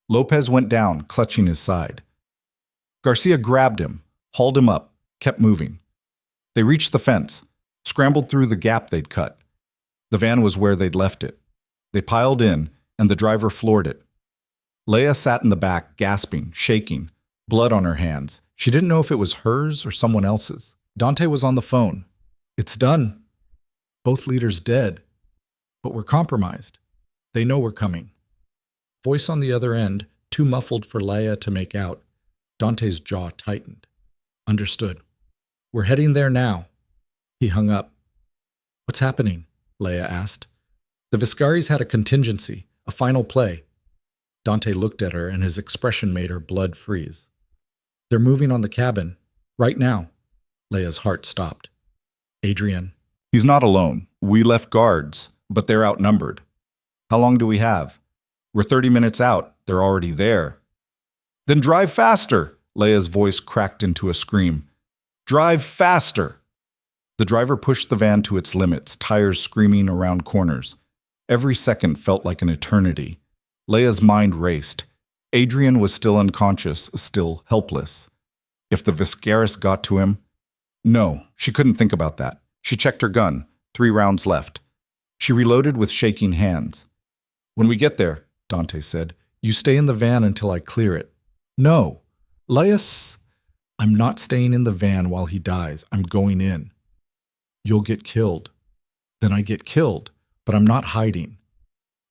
S1: Lopez went down, clutching his side. Garcia grabbed him, hauled him up, kept moving. They reached the fence, scrambled through the gap they'd cut. The van was where they'd left it. They piled in, and the driver floored it. Leia sat in the back, gasping, shaking, blood on her hands. She didn't know if it was hers or someone else's. Dante was on the phone. It's done. Both leaders dead. But we're compromised. They know we're coming. Voice on the other end, too muffled for Leia to make out. Dante's jaw tightened. Understood. We're heading there now. He hung up. What's happening? Leia asked. The Viscaris had a contingency, a final play. Dante looked at her, and his expression made her blood freeze. They're moving on the cabin. Right now. Leia's heart stopped. Adrian. He's not alone. We left guards, but they're outnumbered. How long do we have? We're 30 minutes out. They're already there. Then drive faster! Leia's voice cracked into a scream. Drive faster! The driver pushed the van to its limits, tires screaming around corners. Every second felt like an eternity. Leia's mind raced. Adrian was still unconscious, still helpless. If the Viscaris got to him? No, she couldn't think about that. She checked her gun. 3 rounds left. She reloaded with shaking hands. When we get there, Dante said, you stay in the van until I clear it. No. Laius, I'm not staying in the van while he dies. I'm going in. You'll get killed. Then I get killed, but I'm not hiding.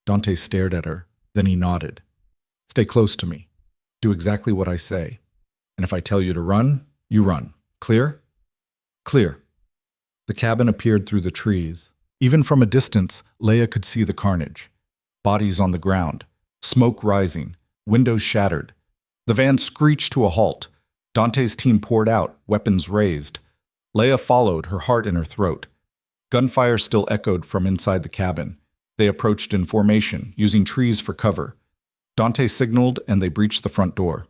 S1: Dante stared at her. Then he nodded. Stay close to me. Do exactly what I say. And if I tell you to run, you run. Clear? Clear. The cabin appeared through the trees. Even from a distance, Leia could see the carnage. Bodies on the ground, smoke rising, windows shattered. The van screeched to a halt. Dante's team poured out, weapons raised. Leia followed, her heart in her throat. Gunfire still echoed from inside the cabin. They approached in formation, using trees for cover. Dante signaled, and they breached the front door.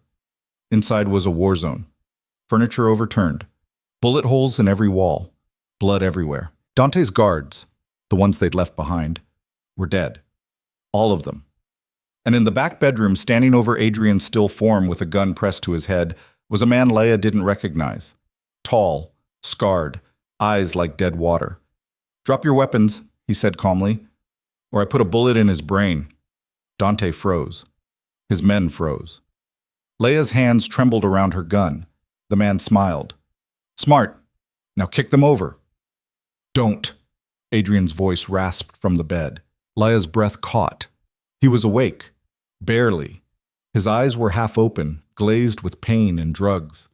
S1: Inside was a war zone. Furniture overturned. Bullet holes in every wall. Blood everywhere. Dante's guards, the ones they'd left behind, were dead. All of them. And in the back bedroom, standing over Adrian's still form with a gun pressed to his head, was a man Leia didn't recognize. Tall, scarred, eyes like dead water. Drop your weapons, he said calmly, or I put a bullet in his brain. Dante froze. His men froze. Leia's hands trembled around her gun. The man smiled. Smart. Now kick them over. Don't. Adrian's voice rasped from the bed. Leia's breath caught. He was awake. Barely. His eyes were half open, glazed with pain and drugs.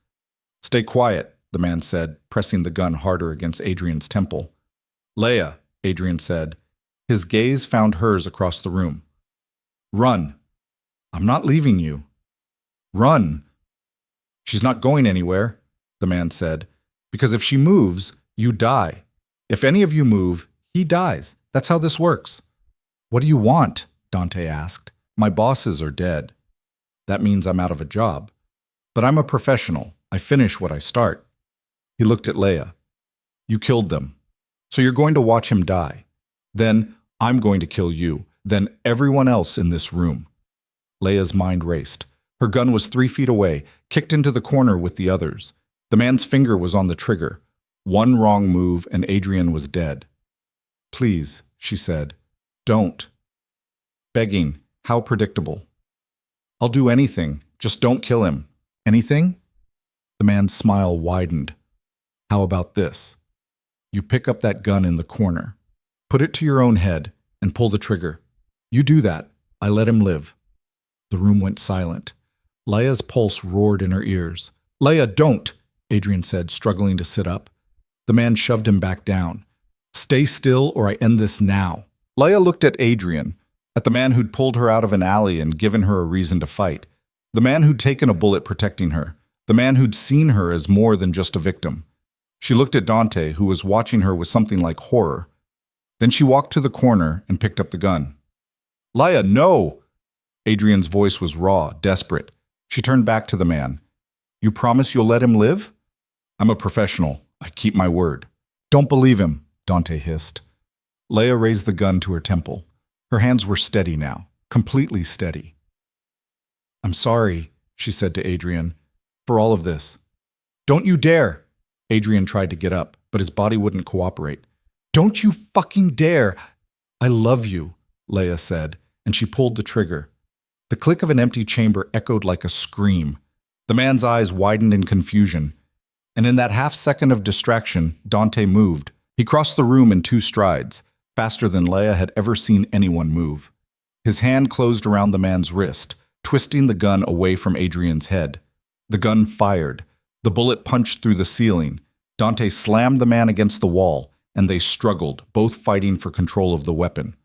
S1: Stay quiet, the man said, pressing the gun harder against Adrian's temple. Leia, Adrian said. His gaze found hers across the room. Run. I'm not leaving you. Run. She's not going anywhere, the man said, because if she moves, you die. If any of you move, he dies. That's how this works. What do you want? Dante asked. My bosses are dead. That means I'm out of a job. But I'm a professional. I finish what I start. He looked at Leia. You killed them. So you're going to watch him die. Then I'm going to kill you. Then everyone else in this room. Leia's mind raced. Her gun was 3 feet away, kicked into the corner with the others. The man's finger was on the trigger. One wrong move and Adrian was dead. Please, she said. Don't. Begging. How predictable. I'll do anything. Just don't kill him. Anything? The man's smile widened. How about this? You pick up that gun in the corner. Put it to your own head and pull the trigger. You do that. I let him live. The room went silent. Leia's pulse roared in her ears. Leia, don't, Adrian said, struggling to sit up. The man shoved him back down. Stay still or I end this now. Leia looked at Adrian, at the man who'd pulled her out of an alley and given her a reason to fight. The man who'd taken a bullet protecting her. The man who'd seen her as more than just a victim. She looked at Dante, who was watching her with something like horror. Then she walked to the corner and picked up the gun. Leia, no! Adrian's voice was raw, desperate. She turned back to the man. You promise you'll let him live? I'm a professional. I keep my word. Don't believe him, Dante hissed. Leia raised the gun to her temple. Her hands were steady now, completely steady. I'm sorry, she said to Adrian, for all of this. Don't you dare! Adrian tried to get up, but his body wouldn't cooperate. Don't you fucking dare! I love you, Leia said, and she pulled the trigger. The click of an empty chamber echoed like a scream. The man's eyes widened in confusion. And in that half-second of distraction, Dante moved. He crossed the room in 2 strides, faster than Leia had ever seen anyone move. His hand closed around the man's wrist, twisting the gun away from Adrian's head. The gun fired. The bullet punched through the ceiling. Dante slammed the man against the wall, and they struggled, both fighting for control of the weapon.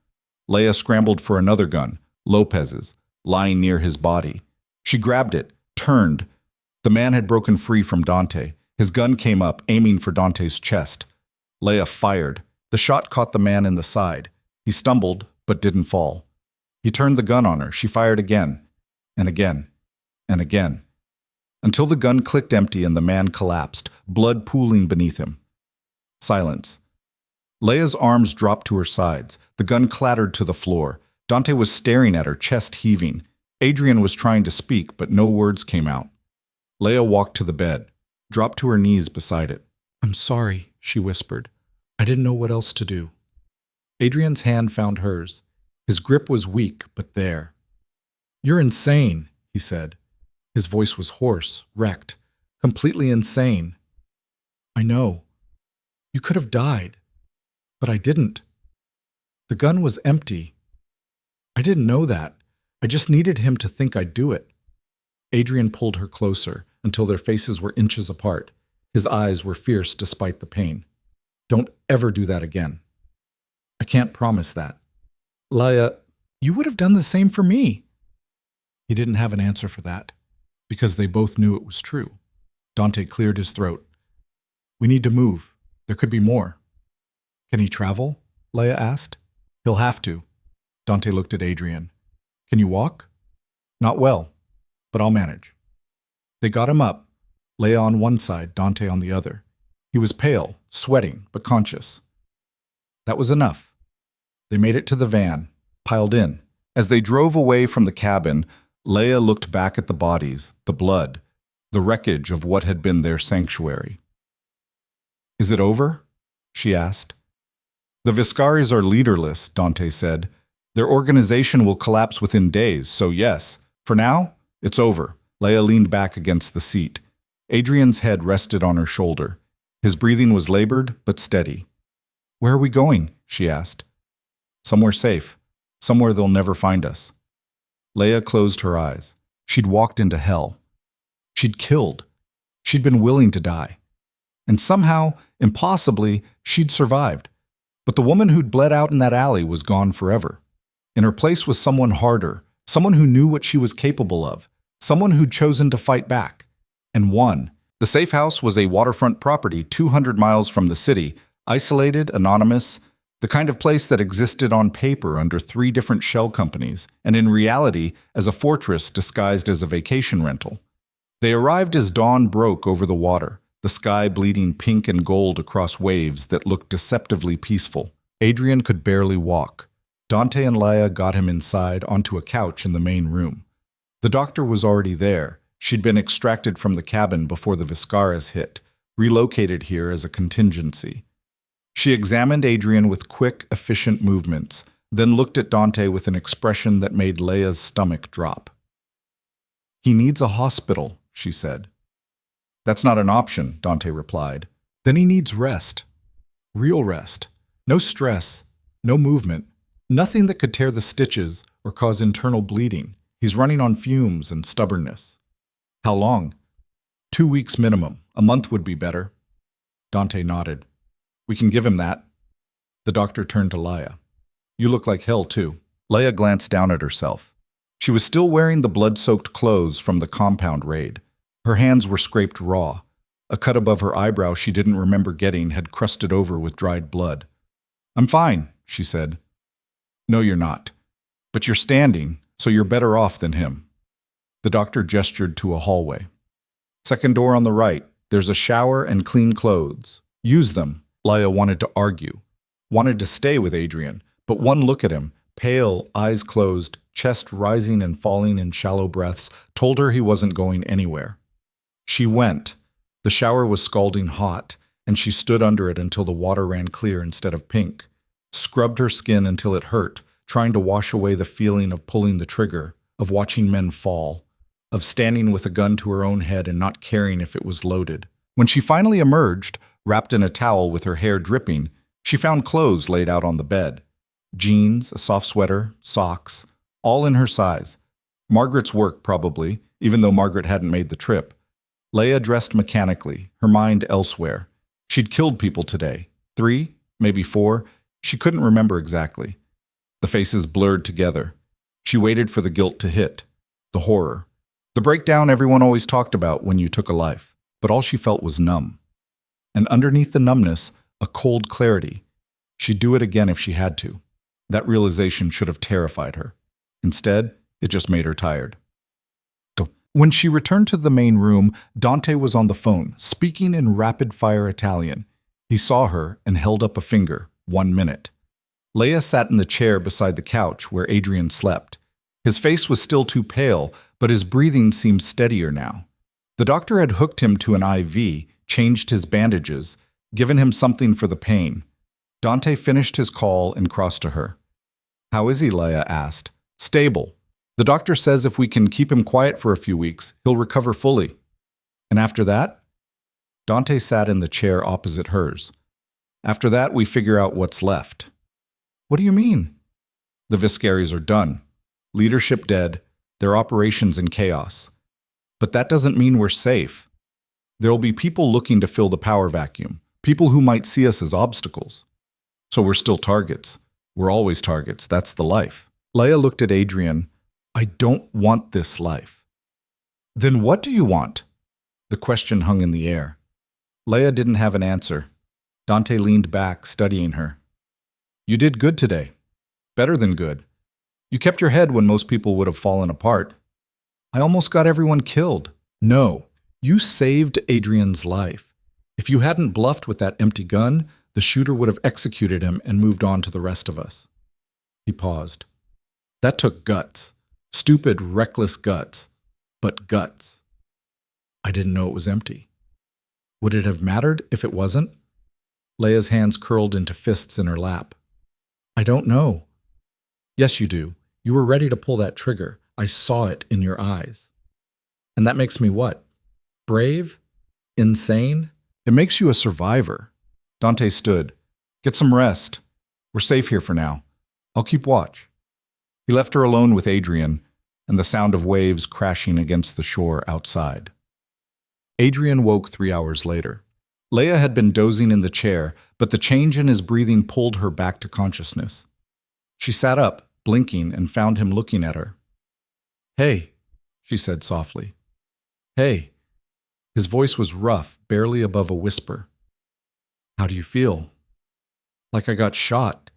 S1: Leia scrambled for another gun, Lopez's, lying near his body. She grabbed it, turned. The man had broken free from Dante. His gun came up, aiming for Dante's chest. Leia fired. The shot caught the man in the side. He stumbled, but didn't fall. He turned the gun on her. She fired again, and again, and again, until the gun clicked empty and the man collapsed, blood pooling beneath him. Silence. Leia's arms dropped to her sides. The gun clattered to the floor. Dante was staring at her, chest heaving. Adrian was trying to speak, but no words came out. Leia walked to the bed, dropped to her knees beside it. "I'm sorry," she whispered. "I didn't know what else to do." Adrian's hand found hers. His grip was weak, but there. "You're insane," he said. His voice was hoarse, wrecked, completely insane. "I know. You could have died. But I didn't. The gun was empty. I didn't know that. I just needed him to think I'd do it." Adrian pulled her closer until their faces were inches apart. His eyes were fierce despite the pain. "Don't ever do that again." "I can't promise that." "Leia, you would have done the same for me." He didn't have an answer for that, because they both knew it was true. Dante cleared his throat. "We need to move. There could be more." "Can he travel?" Leia asked. "He'll have to." Dante looked at Adrian. "Can you walk?" "Not well, but I'll manage." They got him up, Leia on one side, Dante on the other. He was pale, sweating, but conscious. That was enough. They made it to the van, piled in. As they drove away from the cabin, Leia looked back at the bodies, the blood, the wreckage of what had been their sanctuary. "Is it over?" she asked. "The Viscaris are leaderless," Dante said. "Their organization will collapse within days, so yes. For now, it's over." Leia leaned back against the seat. Adrian's head rested on her shoulder. His breathing was labored, but steady. "Where are we going?" she asked. "Somewhere safe. Somewhere they'll never find us." Leia closed her eyes. She'd walked into hell. She'd killed. She'd been willing to die. And somehow, impossibly, she'd survived. But the woman who'd bled out in that alley was gone forever. In her place was someone harder, someone who knew what she was capable of, someone who'd chosen to fight back. And won. The safe house was a waterfront property 200 miles from the city, isolated, anonymous, the kind of place that existed on paper under 3 different shell companies, and in reality as a fortress disguised as a vacation rental. They arrived as dawn broke over the water, the sky bleeding pink and gold across waves that looked deceptively peaceful. Adrian could barely walk. Dante and Leia got him inside onto a couch in the main room. The doctor was already there. She'd been extracted from the cabin before the Viscaris hit, relocated here as a contingency. She examined Adrian with quick, efficient movements, then looked at Dante with an expression that made Leia's stomach drop. "He needs a hospital," she said. "That's not an option," Dante replied. "Then he needs rest. Real rest. No stress, no movement, nothing that could tear the stitches or cause internal bleeding. He's running on fumes and stubbornness." "How long?" 2 weeks minimum. A month would be better." Dante nodded. "We can give him that." The doctor turned to Leia. "You look like hell, too." Leia glanced down at herself. She was still wearing the blood-soaked clothes from the compound raid. Her hands were scraped raw. A cut above her eyebrow she didn't remember getting had crusted over with dried blood. "I'm fine," she said. "No, you're not. But you're standing, so you're better off than him." The doctor gestured to a hallway. "Second door on the right. There's a shower and clean clothes. Use them." Leia wanted to argue, wanted to stay with Adrian, but one look at him, pale, eyes closed, chest rising and falling in shallow breaths, told her he wasn't going anywhere. She went. The shower was scalding hot, and she stood under it until the water ran clear instead of pink, scrubbed her skin until it hurt, trying to wash away the feeling of pulling the trigger, of watching men fall, of standing with a gun to her own head and not caring if it was loaded. When she finally emerged, wrapped in a towel with her hair dripping, she found clothes laid out on the bed. Jeans, a soft sweater, socks, all in her size. Margaret's work, probably, even though Margaret hadn't made the trip. Leia dressed mechanically, her mind elsewhere. She'd killed people today. 3, maybe 4. She couldn't remember exactly. The faces blurred together. She waited for the guilt to hit. The horror. The breakdown everyone always talked about when you took a life. But all she felt was numb. And underneath the numbness, a cold clarity. She'd do it again if she had to. That realization should have terrified her. Instead, it just made her tired. When she returned to the main room, Dante was on the phone, speaking in rapid-fire Italian. He saw her and held up a finger. 1 minute. Leia sat in the chair beside the couch where Adrian slept. His face was still too pale, but his breathing seemed steadier now. The doctor had hooked him to an IV, changed his bandages, given him something for the pain. Dante finished his call and crossed to her. "How is he?" Leia asked. "Stable. The doctor says if we can keep him quiet for a few weeks, he'll recover fully." "And after that?" Dante sat in the chair opposite hers. "After that, we figure out what's left." "What do you mean?" "The Viscaries are done. Leadership dead, their operations in chaos. But that doesn't mean we're safe. There'll be people looking to fill the power vacuum, people who might see us as obstacles. So we're still targets. We're always targets. That's the life." Leia looked at Adrian. "I don't want this life." "Then what do you want?" The question hung in the air. Leia didn't have an answer. Dante leaned back, studying her. "You did good today. Better than good. You kept your head when most people would have fallen apart. I almost got everyone killed." "No, you saved Adrian's life. If you hadn't bluffed with that empty gun, the shooter would have executed him and moved on to the rest of us." He paused. "That took guts. Stupid, reckless guts. But guts. I didn't know it was empty." "Would it have mattered if it wasn't?" Leia's hands curled into fists in her lap. "I don't know." "Yes, you do. You were ready to pull that trigger. I saw it in your eyes." "And that makes me what? Brave? Insane?" "It makes you a survivor." Dante stood. "Get some rest. We're safe here for now. I'll keep watch." He left her alone with Adrian and the sound of waves crashing against the shore outside. Adrian woke 3 hours later. Leia had been dozing in the chair, but the change in his breathing pulled her back to consciousness. She sat up, blinking, and found him looking at her. "Hey," she said softly. "Hey." His voice was rough, barely above a whisper. "How do you feel?" "Like I got shot."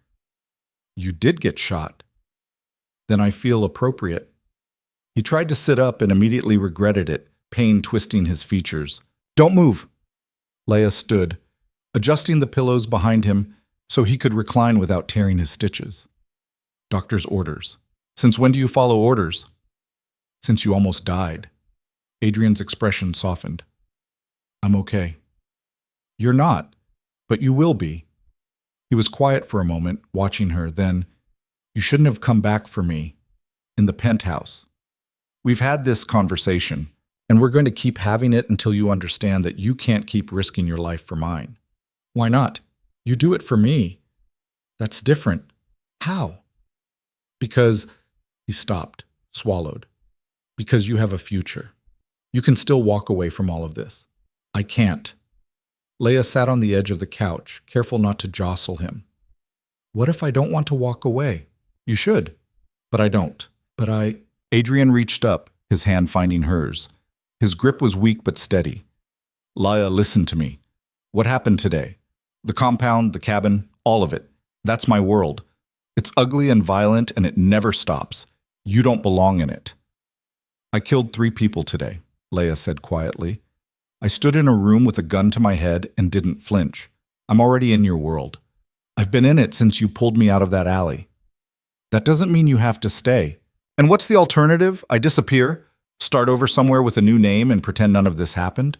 S1: "You did get shot." "Then I feel appropriate." He tried to sit up and immediately regretted it, pain twisting his features. "Don't move." Leia stood, adjusting the pillows behind him so he could recline without tearing his stitches. "Doctor's orders." "Since when do you follow orders?" "Since you almost died." Adrian's expression softened. "I'm okay." "You're not, but you will be." He was quiet for a moment, watching her, then, "You shouldn't have come back for me. In the penthouse. We've had this conversation, and we're going to keep having it until you understand that you can't keep risking your life for mine." "Why not? You do it for me." "That's different." "How?" "Because," he stopped, swallowed. "Because you have a future. You can still walk away from all of this. I can't." Leia sat on the edge of the couch, careful not to jostle him. "What if I don't want to walk away?" "You should." "But I don't." "But I—" Adrian reached up, his hand finding hers. His grip was weak but steady. "Leia, listen to me. What happened today? The compound, the cabin, all of it. That's my world. It's ugly and violent, and it never stops. You don't belong in it." "I killed 3 people today," Leia said quietly. "I stood in a room with a gun to my head and didn't flinch. I'm already in your world. I've been in it since you pulled me out of that alley. That doesn't mean you have to stay. And what's the alternative? I disappear? Start over somewhere with a new name and pretend none of this happened?"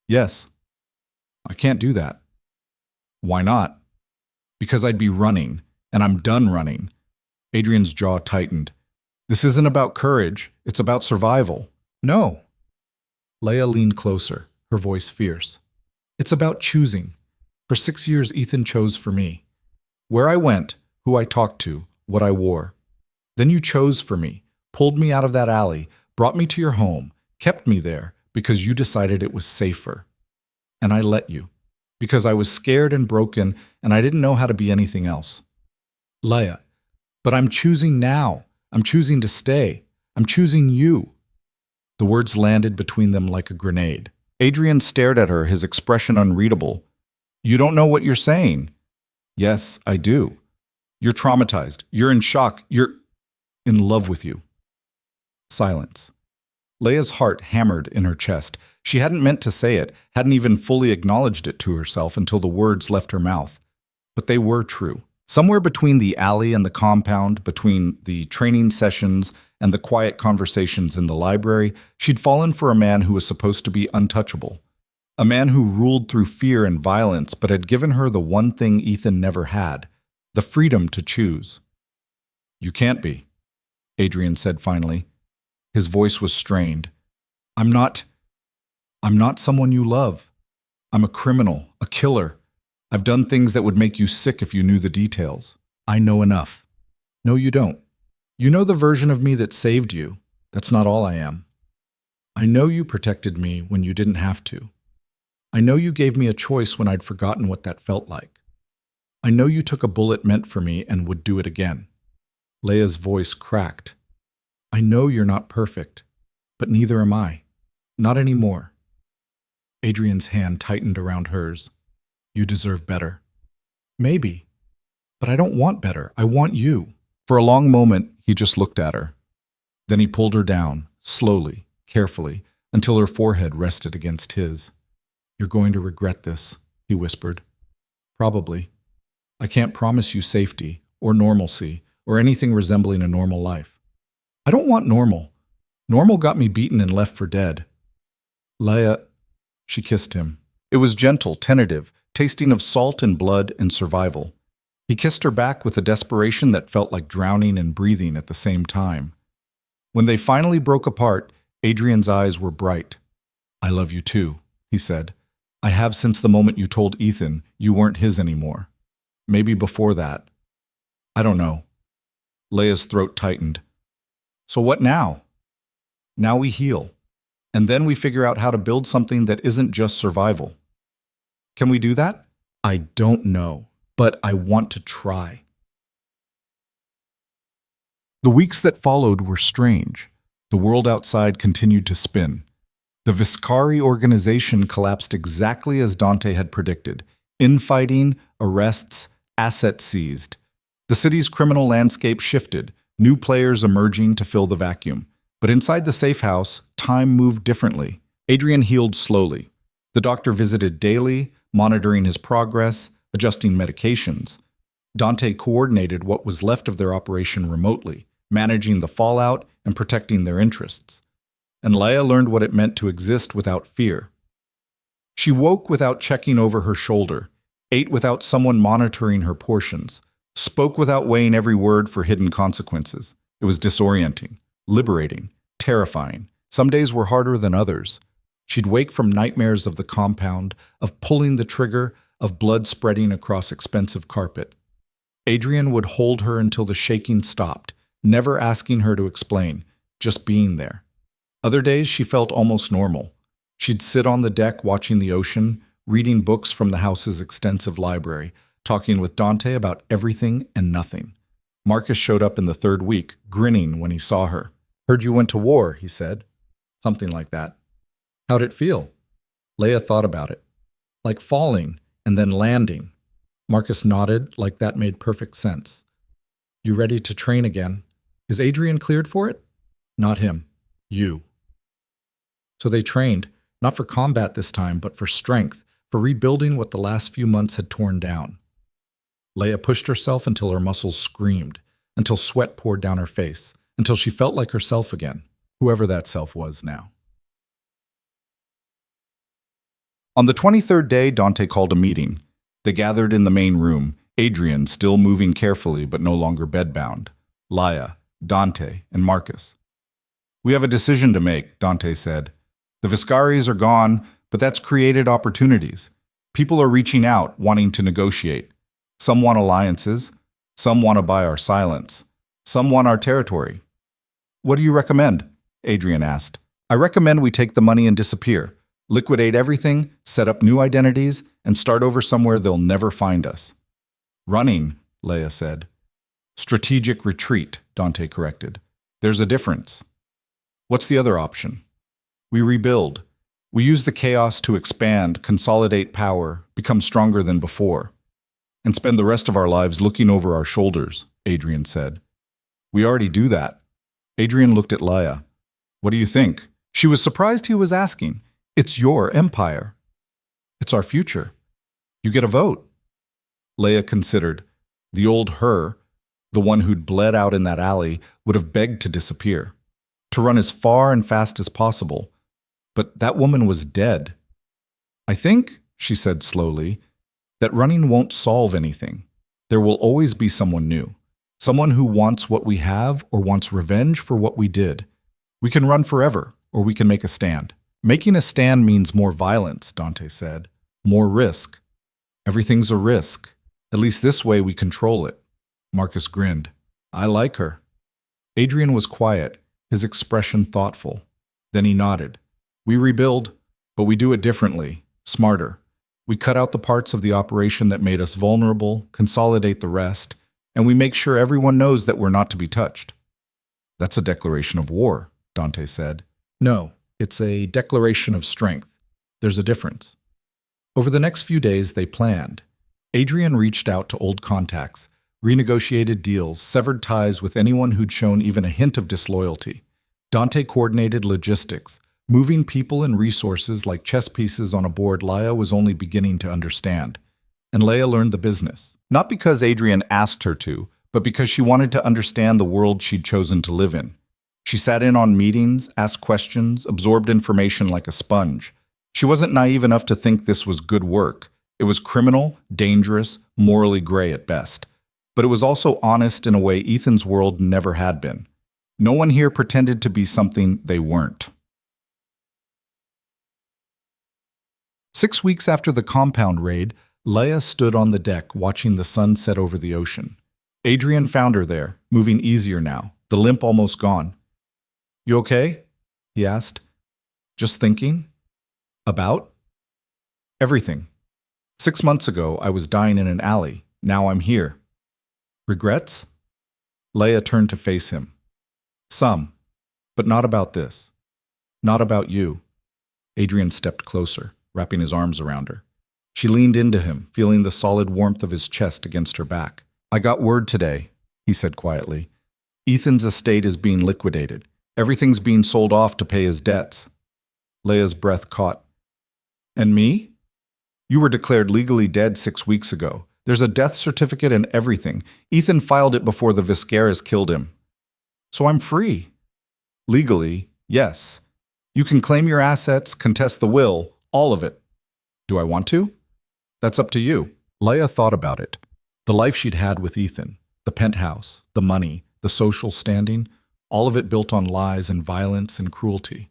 S1: "Yes." "I can't do that." "Why not?" "Because I'd be running, and I'm done running." Adrian's jaw tightened. "This isn't about courage. It's about survival." "No." Leia leaned closer, her voice fierce. "It's about choosing. For 6 years, Ethan chose for me. Where I went, who I talked to, what I wore. Then you chose for me, pulled me out of that alley, brought me to your home, kept me there because you decided it was safer. And I let you, because I was scared and broken and I didn't know how to be anything else." "Leia, but I'm choosing now. I'm choosing to stay. I'm choosing you." The words landed between them like a grenade. Adrian stared at her, his expression unreadable. "You don't know what you're saying." "Yes, I do. You're traumatized. You're in shock. You're in love with you." Silence. Leia's heart hammered in her chest. She hadn't meant to say it, hadn't even fully acknowledged it to herself until the words left her mouth. But they were true. Somewhere between the alley and the compound, between the training sessions and the quiet conversations in the library, she'd fallen for a man who was supposed to be untouchable. A man who ruled through fear and violence, but had given her the one thing Ethan never had, the freedom to choose. "You can't be," Adrian said finally. His voice was strained. I'm not someone you love. I'm a criminal, a killer. I've done things that would make you sick if you knew the details. I know enough." "No, you don't. You know the version of me that saved you. That's not all I am. I know you protected me when you didn't have to. I know you gave me a choice when I'd forgotten what that felt like. I know you took a bullet meant for me and would do it again." Leia's voice cracked. "I know you're not perfect, but neither am I. Not anymore." Adrian's hand tightened around hers. "You deserve better." "Maybe, but I don't want better. I want you." For a long moment, he just looked at her. Then he pulled her down, slowly, carefully, until her forehead rested against his. "You're going to regret this," he whispered. "Probably. I can't promise you safety, or normalcy, or anything resembling a normal life. I don't want normal. Normal got me beaten and left for dead." "Leia," she kissed him. It was gentle, tentative, tasting of salt and blood and survival. He kissed her back with a desperation that felt like drowning and breathing at the same time. When they finally broke apart, Adrian's eyes were bright. "I love you too," he said. "I have since the moment you told Ethan you weren't his anymore. Maybe before that. I don't know." Leia's throat tightened. "So what now?" "Now we heal. And then we figure out how to build something that isn't just survival." "Can we do that?" "I don't know, but I want to try." The weeks that followed were strange. The world outside continued to spin. The Viscari organization collapsed exactly as Dante had predicted. Infighting, arrests, assets seized. The city's criminal landscape shifted, new players emerging to fill the vacuum. But inside the safe house, time moved differently. Adrian healed slowly. The doctor visited daily, monitoring his progress, adjusting medications. Dante coordinated what was left of their operation remotely, managing the fallout and protecting their interests. And Leia learned what it meant to exist without fear. She woke without checking over her shoulder, ate without someone monitoring her portions, spoke without weighing every word for hidden consequences. It was disorienting, liberating, terrifying. Some days were harder than others. She'd wake from nightmares of the compound, of pulling the trigger, of blood spreading across expensive carpet. Adrian would hold her until the shaking stopped, never asking her to explain, just being there. Other days she felt almost normal. She'd sit on the deck watching the ocean, reading books from the house's extensive library, talking with Dante about everything and nothing. Marcus showed up in the third week, grinning when he saw her. "Heard you went to war," he said. Something like that. "How'd it feel?" Leia thought about it. "Like falling and then landing." Marcus nodded, like that made perfect sense. "You ready to train again? Is Adrian cleared for it?" "Not him. You." So they trained, not for combat this time, but for strength, for rebuilding what the last few months had torn down. Leia pushed herself until her muscles screamed, until sweat poured down her face, until she felt like herself again, whoever that self was now. On the 23rd day, Dante called a meeting. They gathered in the main room, Adrian still moving carefully but no longer bedbound, Leia, Dante, and Marcus. "We have a decision to make," Dante said. "The Viscaris are gone, but that's created opportunities. People are reaching out, wanting to negotiate. Some want alliances. Some want to buy our silence. Some want our territory." "What do you recommend?" Adrian asked. "I recommend we take the money and disappear. Liquidate everything, set up new identities, and start over somewhere they'll never find us." "Running," Leia said. "Strategic retreat," Dante corrected. "There's a difference." "What's the other option?" "We rebuild. We use the chaos to expand, consolidate power, become stronger than before. And spend the rest of our lives looking over our shoulders," Adrian said. "We already do that." Adrian looked at Leia. "What do you think?" She was surprised he was asking. "It's your empire." "It's our future. You get a vote." Leia considered. The old her, the one who'd bled out in that alley, would have begged to disappear, to run as far and fast as possible. But that woman was dead. I think, she said slowly, that running won't solve anything. There will always be someone new, someone who wants what we have or wants revenge for what we did. We can run forever, or we can make a stand. Making a stand means more violence, Dante said. More risk. Everything's a risk. At least this way we control it. Marcus grinned. I like her. Adrian was quiet, his expression thoughtful. Then he nodded. We rebuild, but we do it differently, smarter. We cut out the parts of the operation that made us vulnerable, consolidate the rest, and we make sure everyone knows that we're not to be touched. That's a declaration of war, Dante said. No, it's a declaration of strength. There's a difference. Over the next few days, they planned. Adrian reached out to old contacts, renegotiated deals, severed ties with anyone who'd shown even a hint of disloyalty. Dante coordinated logistics, moving people and resources like chess pieces on a board Leia was only beginning to understand. And Leia learned the business. Not because Adrian asked her to, but because she wanted to understand the world she'd chosen to live in. She sat in on meetings, asked questions, absorbed information like a sponge. She wasn't naive enough to think this was good work. It was criminal, dangerous, morally gray at best. But it was also honest in a way Ethan's world never had been. No one here pretended to be something they weren't. 6 weeks after the compound raid, Leia stood on the deck watching the sun set over the ocean. Adrian found her there, moving easier now, the limp almost gone. You okay? He asked. Just thinking? About? Everything. 6 months ago, I was dying in an alley. Now I'm here. Regrets? Leia turned to face him. Some, but not about this. Not about you. Adrian stepped closer, wrapping his arms around her. She leaned into him, feeling the solid warmth of his chest against her back. I got word today, he said quietly. Ethan's estate is being liquidated. Everything's being sold off to pay his debts. Leia's breath caught. And me? You were declared legally dead 6 weeks ago. There's a death certificate and everything. Ethan filed it before the Viscaras killed him. So I'm free. Legally, yes. You can claim your assets, contest the will, all of it. Do I want to? That's up to you. Leia thought about it. The life she'd had with Ethan, the penthouse, the money, the social standing, all of it built on lies and violence and cruelty.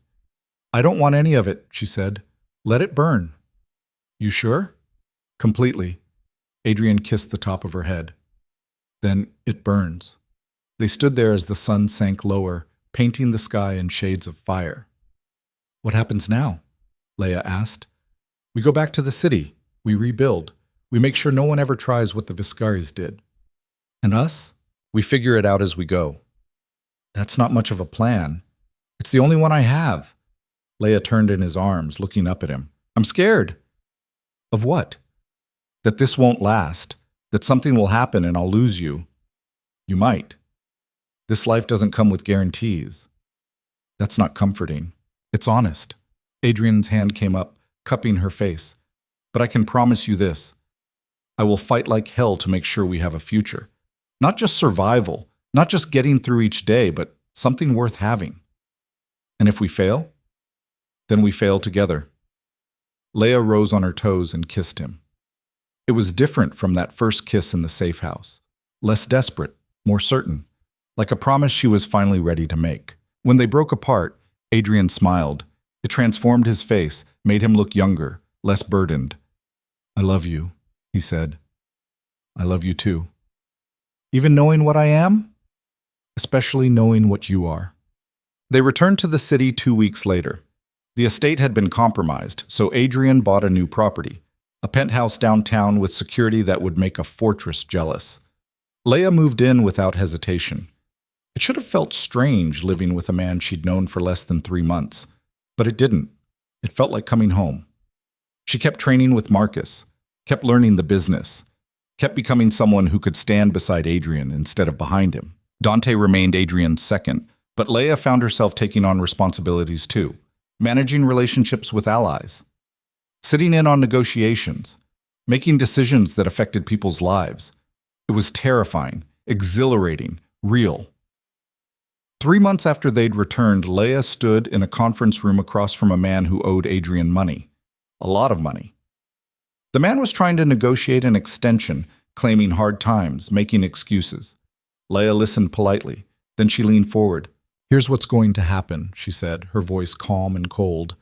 S1: I don't want any of it, she said. Let it burn. You sure? Completely. Adrian kissed the top of her head. Then it burns. They stood there as the sun sank lower, painting the sky in shades of fire. What happens now? Leia asked. We go back to the city. We rebuild. We make sure no one ever tries what the Viscaris did. And us? We figure it out as we go. That's not much of a plan. It's the only one I have. Leia turned in his arms, looking up at him. I'm scared. Of what? That this won't last. That something will happen and I'll lose you. You might. This life doesn't come with guarantees. That's not comforting. It's honest. Adrian's hand came up, cupping her face. But I can promise you this. I will fight like hell to make sure we have a future. Not just survival, not just getting through each day, but something worth having. And if we fail, then we fail together. Leia rose on her toes and kissed him. It was different from that first kiss in the safe house. Less desperate, more certain, like a promise she was finally ready to make. When they broke apart, Adrian smiled. It transformed his face, made him look younger, less burdened. I love you, he said. I love you too. Even knowing what I am? Especially knowing what you are. They returned to the city 2 weeks later. The estate had been compromised, so Adrian bought a new property, a penthouse downtown with security that would make a fortress jealous. Leia moved in without hesitation. It should have felt strange living with a man she'd known for less than 3 months, but it didn't. It felt like coming home. She kept training with Marcus, kept learning the business, kept becoming someone who could stand beside Adrian instead of behind him. Dante remained Adrian's second, but Leia found herself taking on responsibilities too, managing relationships with allies, sitting in on negotiations, making decisions that affected people's lives. It was terrifying, exhilarating, real. 3 months after they'd returned, Leia stood in a conference room across from a man who owed Adrian money. A lot of money. The man was trying to negotiate an extension, claiming hard times, making excuses. Leia listened politely. Then she leaned forward. "Here's what's going to happen," she said, her voice calm and cold.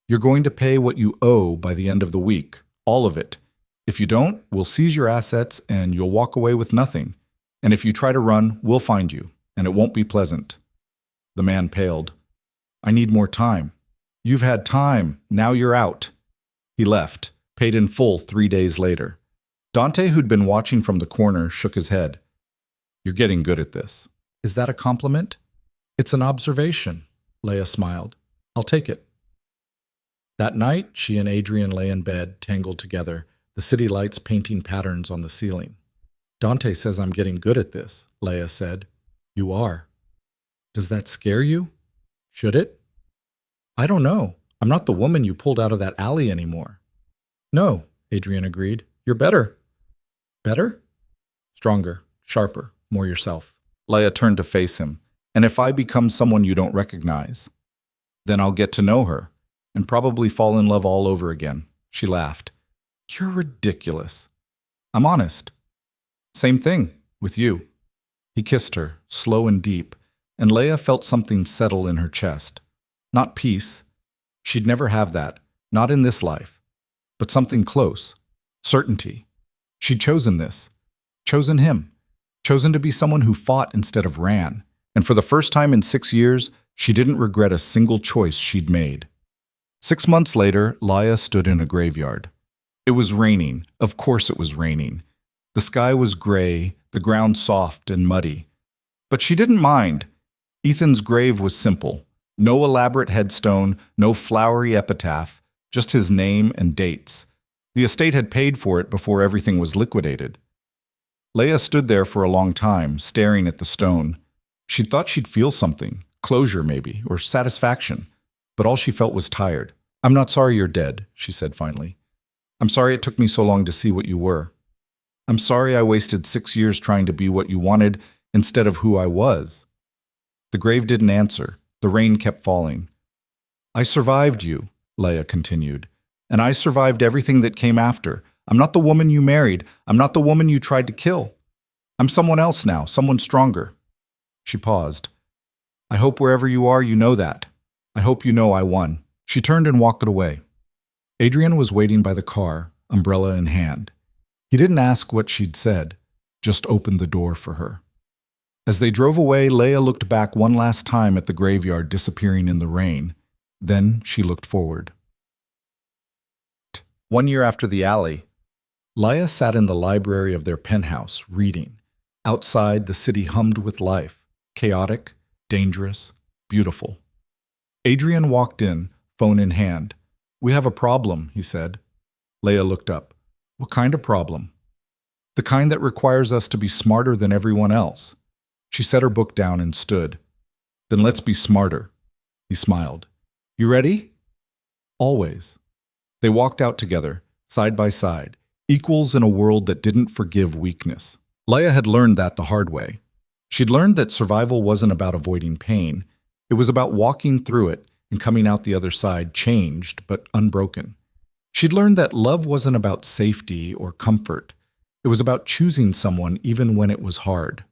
S1: "You're going to pay what you owe by the end of the week, all of it. If you don't, we'll seize your assets and you'll walk away with nothing. And if you try to run, we'll find you, and it won't be pleasant." The man paled. "I need more time." "You've had time. Now you're out." He left, paid in full 3 days later. Dante, who'd been watching from the corner, shook his head. "You're getting good at this." "Is that a compliment?" "It's an observation," Leia smiled. "I'll take it." That night, she and Adrian lay in bed, tangled together, the city lights painting patterns on the ceiling. "Dante says I'm getting good at this," Leia said. "You are." "Does that scare you?" "Should it?" "I don't know. I'm not the woman you pulled out of that alley anymore." "No," Adrian agreed. "You're better." "Better?" "Stronger, sharper, more yourself." Leia turned to face him. "And if I become someone you don't recognize, then I'll get to know her and probably fall in love all over again." She laughed. "You're ridiculous." "I'm honest." "Same thing with you." He kissed her, slow and deep, and Leia felt something settle in her chest. Not peace. She'd never have that, not in this life, but something close. Certainty. She'd chosen this. Chosen him. Chosen to be someone who fought instead of ran. And for the first time in 6 years, she didn't regret a single choice she'd made. 6 months later, Leia stood in a graveyard. It was raining. Of course it was raining. The sky was gray, the ground soft and muddy. But she didn't mind. Ethan's grave was simple. No elaborate headstone, no flowery epitaph, just his name and dates. The estate had paid for it before everything was liquidated. Leia stood there for a long time, staring at the stone. She thought she'd feel something, closure maybe, or satisfaction, but all she felt was tired. "I'm not sorry you're dead," she said finally. "I'm sorry it took me so long to see what you were. I'm sorry I wasted 6 years trying to be what you wanted instead of who I was." The grave didn't answer. The rain kept falling. "I survived you," Leia continued, "and I survived everything that came after. I'm not the woman you married. I'm not the woman you tried to kill. I'm someone else now, someone stronger." She paused. "I hope wherever you are, you know that. I hope you know I won." She turned and walked away. Adrian was waiting by the car, umbrella in hand. He didn't ask what she'd said, just opened the door for her. As they drove away, Leia looked back one last time at the graveyard disappearing in the rain. Then she looked forward. 1 year after the alley, Leia sat in the library of their penthouse, reading. Outside, the city hummed with life, chaotic, dangerous, beautiful. Adrian walked in, phone in hand. "We have a problem," he said. Leia looked up. "What kind of problem?" "The kind that requires us to be smarter than everyone else." She set her book down and stood. "Then let's be smarter." He smiled. "You ready?" "Always." They walked out together, side by side, equals in a world that didn't forgive weakness. Leia had learned that the hard way. She'd learned that survival wasn't about avoiding pain. It was about walking through it and coming out the other side changed but unbroken. She'd learned that love wasn't about safety or comfort. It was about choosing someone even when it was hard,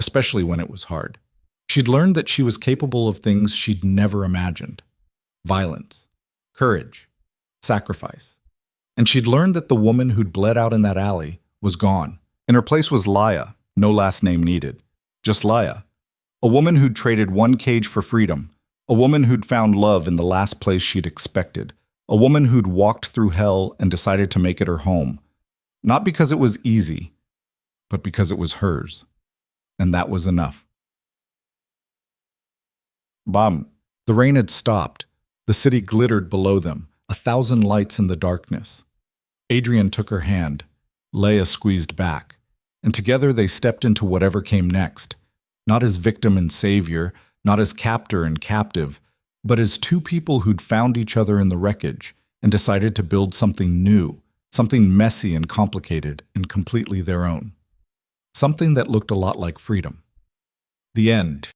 S1: especially when it was hard. She'd learned that she was capable of things she'd never imagined. Violence, courage, sacrifice. And she'd learned that the woman who'd bled out in that alley was gone. In her place was Leia, no last name needed. Just Leia. A woman who'd traded one cage for freedom. A woman who'd found love in the last place she'd expected. A woman who'd walked through hell and decided to make it her home. Not because it was easy, but because it was hers. And that was enough. Bam! The rain had stopped. The city glittered below them, 1,000 lights in the darkness. Adrian took her hand. Leia squeezed back. And together they stepped into whatever came next. Not as victim and savior, not as captor and captive, but as two people who'd found each other in the wreckage and decided to build something new, something messy and complicated and completely their own. something that looked a lot like freedom. The end.